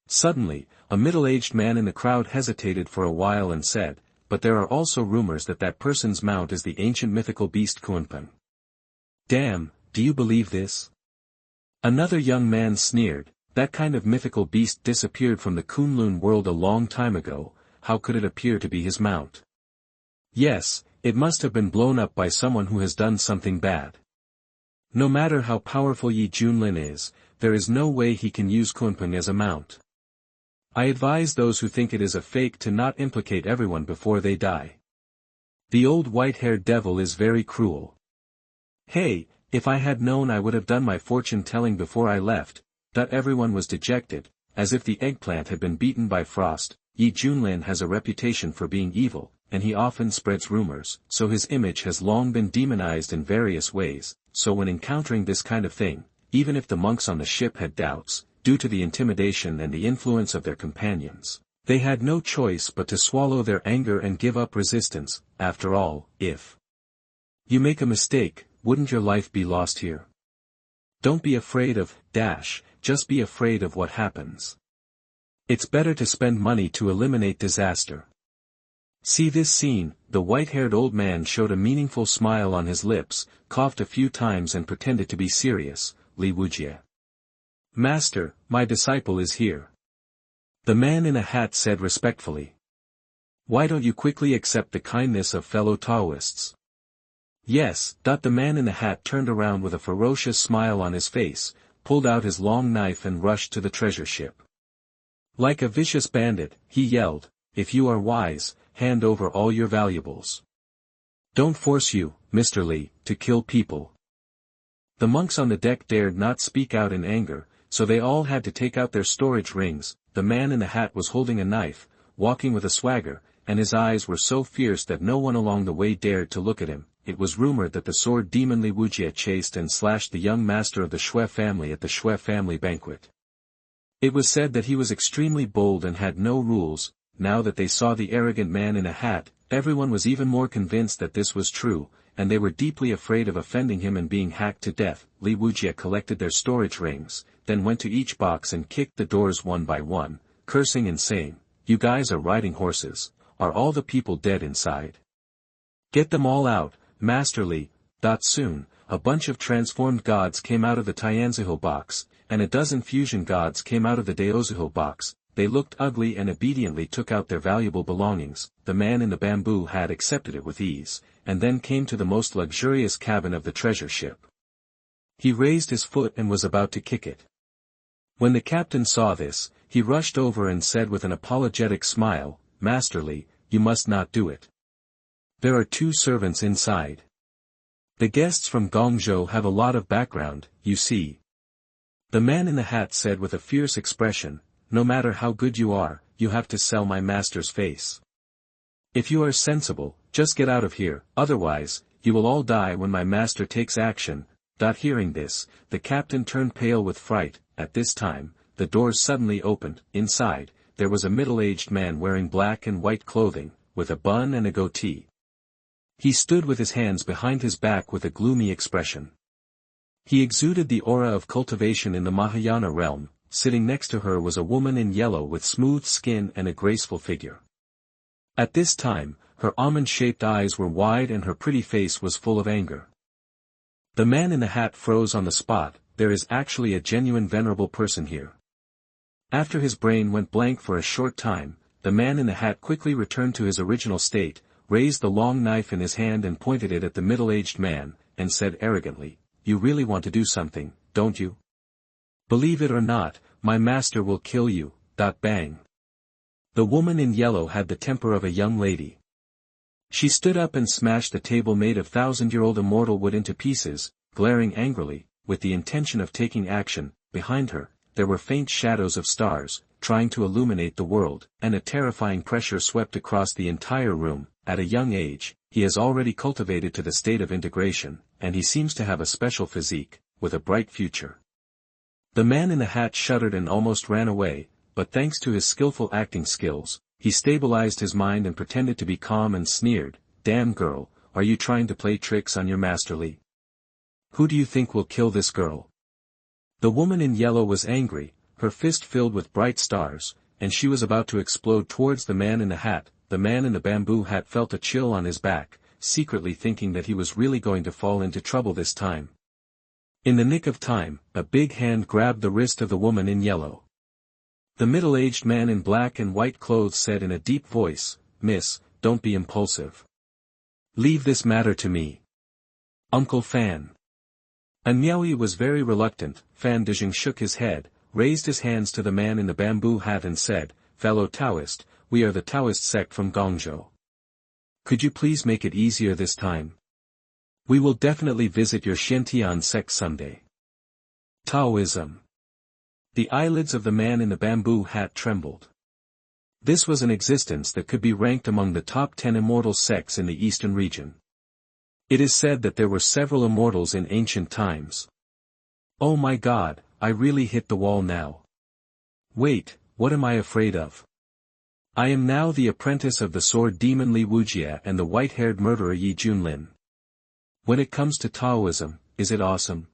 Suddenly, a middle-aged man in the crowd hesitated for a while and said, but there are also rumors that that person's mount is the ancient mythical beast Kunpeng. Damn, do you believe this? Another young man sneered, that kind of mythical beast disappeared from the Kunlun world a long time ago, how could it appear to be his mount? Yes, it must have been blown up by someone who has done something bad. No matter how powerful Yi Junlin is, there is no way he can use Kunpeng as a mount. I advise those who think it is a fake to not implicate everyone before they die. The old white-haired devil is very cruel. Hey, if I had known I would have done my fortune-telling before I left. Everyone was dejected, as if the eggplant had been beaten by frost. Yi Junlin has a reputation for being evil, and he often spreads rumors, so his image has long been demonized in various ways, so when encountering this kind of thing, even if the monks on the ship had doubts, due to the intimidation and the influence of their companions, they had no choice but to swallow their anger and give up resistance. After all, if you make a mistake, wouldn't your life be lost here? Don't be afraid of, just be afraid of what happens. It's better to spend money to eliminate disaster. See this scene, the white-haired old man showed a meaningful smile on his lips, coughed a few times and pretended to be serious. Li Wujia. Master, my disciple is here. The man in a hat said respectfully. Why don't you quickly accept the kindness of fellow Taoists? Yes. The man in the hat turned around with a ferocious smile on his face, pulled out his long knife and rushed to the treasure ship. Like a vicious bandit, he yelled, if you are wise, hand over all your valuables. Don't force you, Mr. Li, to kill people. The monks on the deck dared not speak out in anger, so they all had to take out their storage rings. The man in the hat was holding a knife, walking with a swagger, and his eyes were so fierce that no one along the way dared to look at him. It was rumored that the sword demon Li Wujia chased and slashed the young master of the Shui family at the Shui family banquet. It was said that he was extremely bold and had no rules. Now that they saw the arrogant man in a hat, everyone was even more convinced that this was true, and they were deeply afraid of offending him and being hacked to death. Li Wujia collected their storage rings, then went to each box and kicked the doors one by one, cursing and saying, you guys are riding horses, are all the people dead inside? Get them all out, Master Li. Soon, a bunch of transformed gods came out of the Tianzihu box, and a dozen fusion gods came out of the Daozuhu box. They looked ugly and obediently took out their valuable belongings. The man in the bamboo hat accepted it with ease, and then came to the most luxurious cabin of the treasure ship. He raised his foot and was about to kick it. When the captain saw this, he rushed over and said with an apologetic smile, Master Li, you must not do it. There are 2 servants inside. The guests from Gongzhou have a lot of background, you see. The man in the hat said with a fierce expression, no matter how good you are, you have to sell my master's face. If you are sensible, just get out of here, otherwise, you will all die when my master takes action. Hearing this, the captain turned pale with fright. At this time, the doors suddenly opened. Inside, there was a middle-aged man wearing black and white clothing, with a bun and a goatee. He stood with his hands behind his back with a gloomy expression. He exuded the aura of cultivation in the Mahayana realm. Sitting next to her was a woman in yellow with smooth skin and a graceful figure. At this time, her almond-shaped eyes were wide and her pretty face was full of anger. The man in the hat froze on the spot. There is actually a genuine venerable person here. After his brain went blank for a short time, the man in the hat quickly returned to his original state. raised the long knife in his hand and pointed it at the middle-aged man, and said arrogantly, "You really want to do something, don't you? Believe it or not, my master will kill you." Bang. The woman in yellow had the temper of a young lady. She stood up and smashed a table made of thousand-year-old immortal wood into pieces, glaring angrily, with the intention of taking action. Behind her, there were faint shadows of stars, trying to illuminate the world, and a terrifying pressure swept across the entire room. At a young age, he has already cultivated to the state of integration, and he seems to have a special physique, with a bright future. The man in the hat shuddered and almost ran away, but thanks to his skillful acting skills, he stabilized his mind and pretended to be calm and sneered, "Damn girl, are you trying to play tricks on your masterly? Who do you think will kill this girl?" The woman in yellow was angry, her fist filled with bright stars, and she was about to explode towards the man in the hat. The man in the bamboo hat felt a chill on his back, secretly thinking that he was really going to fall into trouble this time. In the nick of time, a big hand grabbed the wrist of the woman in yellow. The middle-aged man in black and white clothes said in a deep voice, "Miss, don't be impulsive. Leave this matter to me. Uncle Fan." Anmiaoui was very reluctant. Fan Dijing shook his head, raised his hands to the man in the bamboo hat and said, "Fellow Taoist, we are the Taoist sect from Guangzhou. Could you please make it easier this time? We will definitely visit your Xiantian sect someday." Taoism. The eyelids of the man in the bamboo hat trembled. This was an existence that could be ranked among the top 10 immortal sects in the eastern region. It is said that there were several immortals in ancient times. Oh my God, I really hit the wall now. Wait, what am I afraid of? I am now the apprentice of the sword demon Li Wujie and the white-haired murderer Yi Junlin. When it comes to Taoism, is it awesome?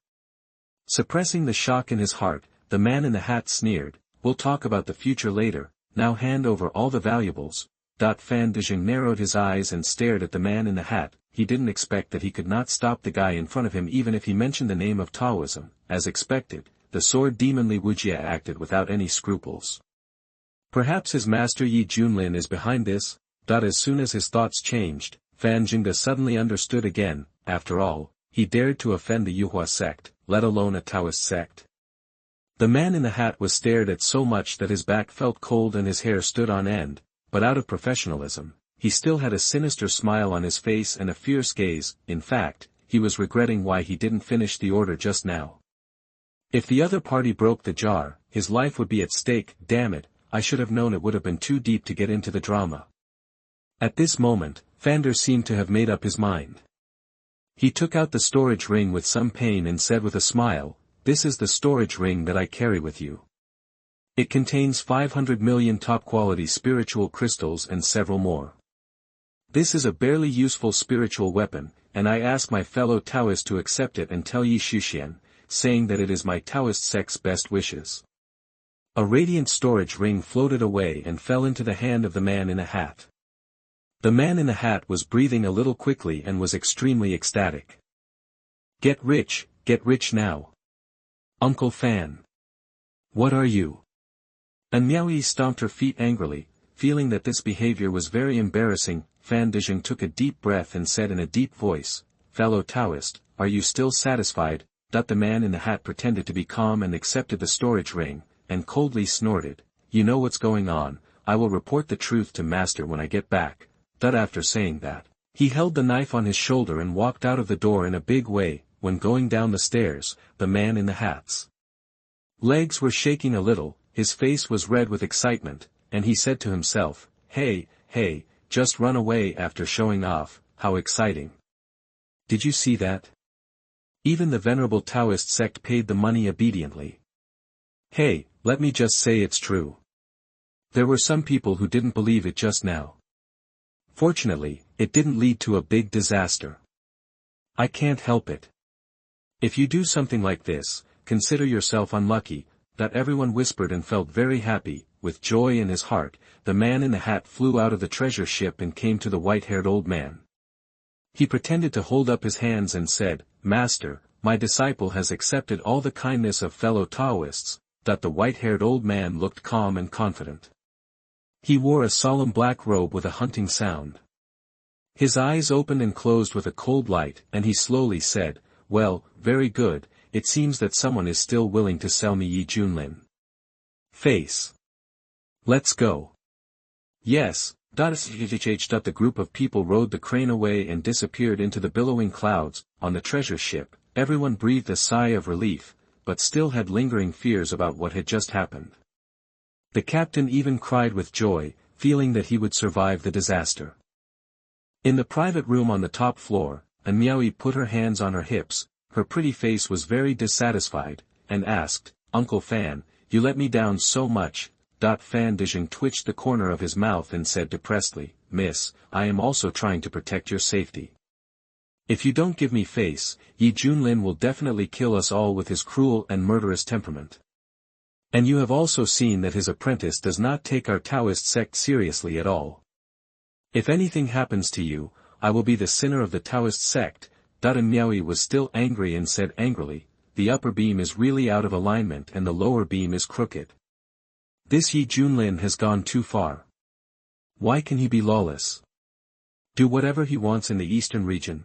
Suppressing the shock in his heart, the man in the hat sneered, "We'll talk about the future later, now hand over all the valuables." Fan Dijing narrowed his eyes and stared at the man in the hat. He didn't expect that he could not stop the guy in front of him even if he mentioned the name of Taoism. As expected, the sword demon Li Wujie acted without any scruples. Perhaps his master Yi Junlin is behind this. As soon as his thoughts changed, Fan Jingde suddenly understood again. After all, he dared to offend the Yuhua sect, let alone a Taoist sect. The man in the hat was stared at so much that his back felt cold and his hair stood on end, but out of professionalism, he still had a sinister smile on his face and a fierce gaze. In fact, he was regretting why he didn't finish the order just now. If the other party broke the jar, his life would be at stake. Damn it, I should have known it would have been too deep to get into the drama. At this moment, Fander seemed to have made up his mind. He took out the storage ring with some pain and said with a smile, "This is the storage ring that I carry with you. It contains 500 million top-quality spiritual crystals and several more. This is a barely useful spiritual weapon, and I ask my fellow Taoists to accept it and tell Yi Shuxian, saying that it is my Taoist sect's best wishes." A radiant storage ring floated away and fell into the hand of the man in a hat. The man in the hat was breathing a little quickly and was extremely ecstatic. Get rich now. Uncle Fan. What are you? Anmiaoui stomped her feet angrily, feeling that this behavior was very embarrassing. Fan Dijing took a deep breath and said in a deep voice, "Fellow Taoist, are you still satisfied?" The man in the hat pretended to be calm and accepted the storage ring, and coldly snorted, "You know what's going on, I will report the truth to master when I get back." After saying that, he held the knife on his shoulder and walked out of the door in a big way. When going down the stairs, the man in the hat's legs were shaking a little, his face was red with excitement, and he said to himself, Hey, just run away after showing off, how exciting. Did you see that? Even the venerable Taoist sect paid the money obediently. Hey, let me just say it's true. There were some people who didn't believe it just now. Fortunately, it didn't lead to a big disaster. I can't help it. If you do something like this, consider yourself unlucky. Everyone whispered and felt very happy. With joy in his heart, the man in the hat flew out of the treasure ship and came to the white-haired old man. He pretended to hold up his hands and said, "Master, my disciple has accepted all the kindness of fellow Taoists." The white-haired old man looked calm and confident. He wore a solemn black robe with a hunting sound. His eyes opened and closed with a cold light, and he slowly said, "Well, very good, it seems that someone is still willing to sell me Yi Junlin. Face. Let's go." Yes. The group of people rode the crane away and disappeared into the billowing clouds. On the treasure ship, everyone breathed a sigh of relief, but still had lingering fears about what had just happened. The captain even cried with joy, feeling that he would survive the disaster. In the private room on the top floor, Miaoi put her hands on her hips, her pretty face was very dissatisfied, and asked, "Uncle Fan, you let me down so much." Fan Dijing twitched the corner of his mouth and said depressedly, "Miss, I am also trying to protect your safety. If you don't give me face, Yi Junlin will definitely kill us all with his cruel and murderous temperament. And you have also seen that his apprentice does not take our Taoist sect seriously at all. If anything happens to you, I will be the sinner of the Taoist sect." Miaoi was still angry and said angrily, "The upper beam is really out of alignment and the lower beam is crooked. This Yi Junlin has gone too far. Why can he be lawless? Do whatever he wants in the eastern region,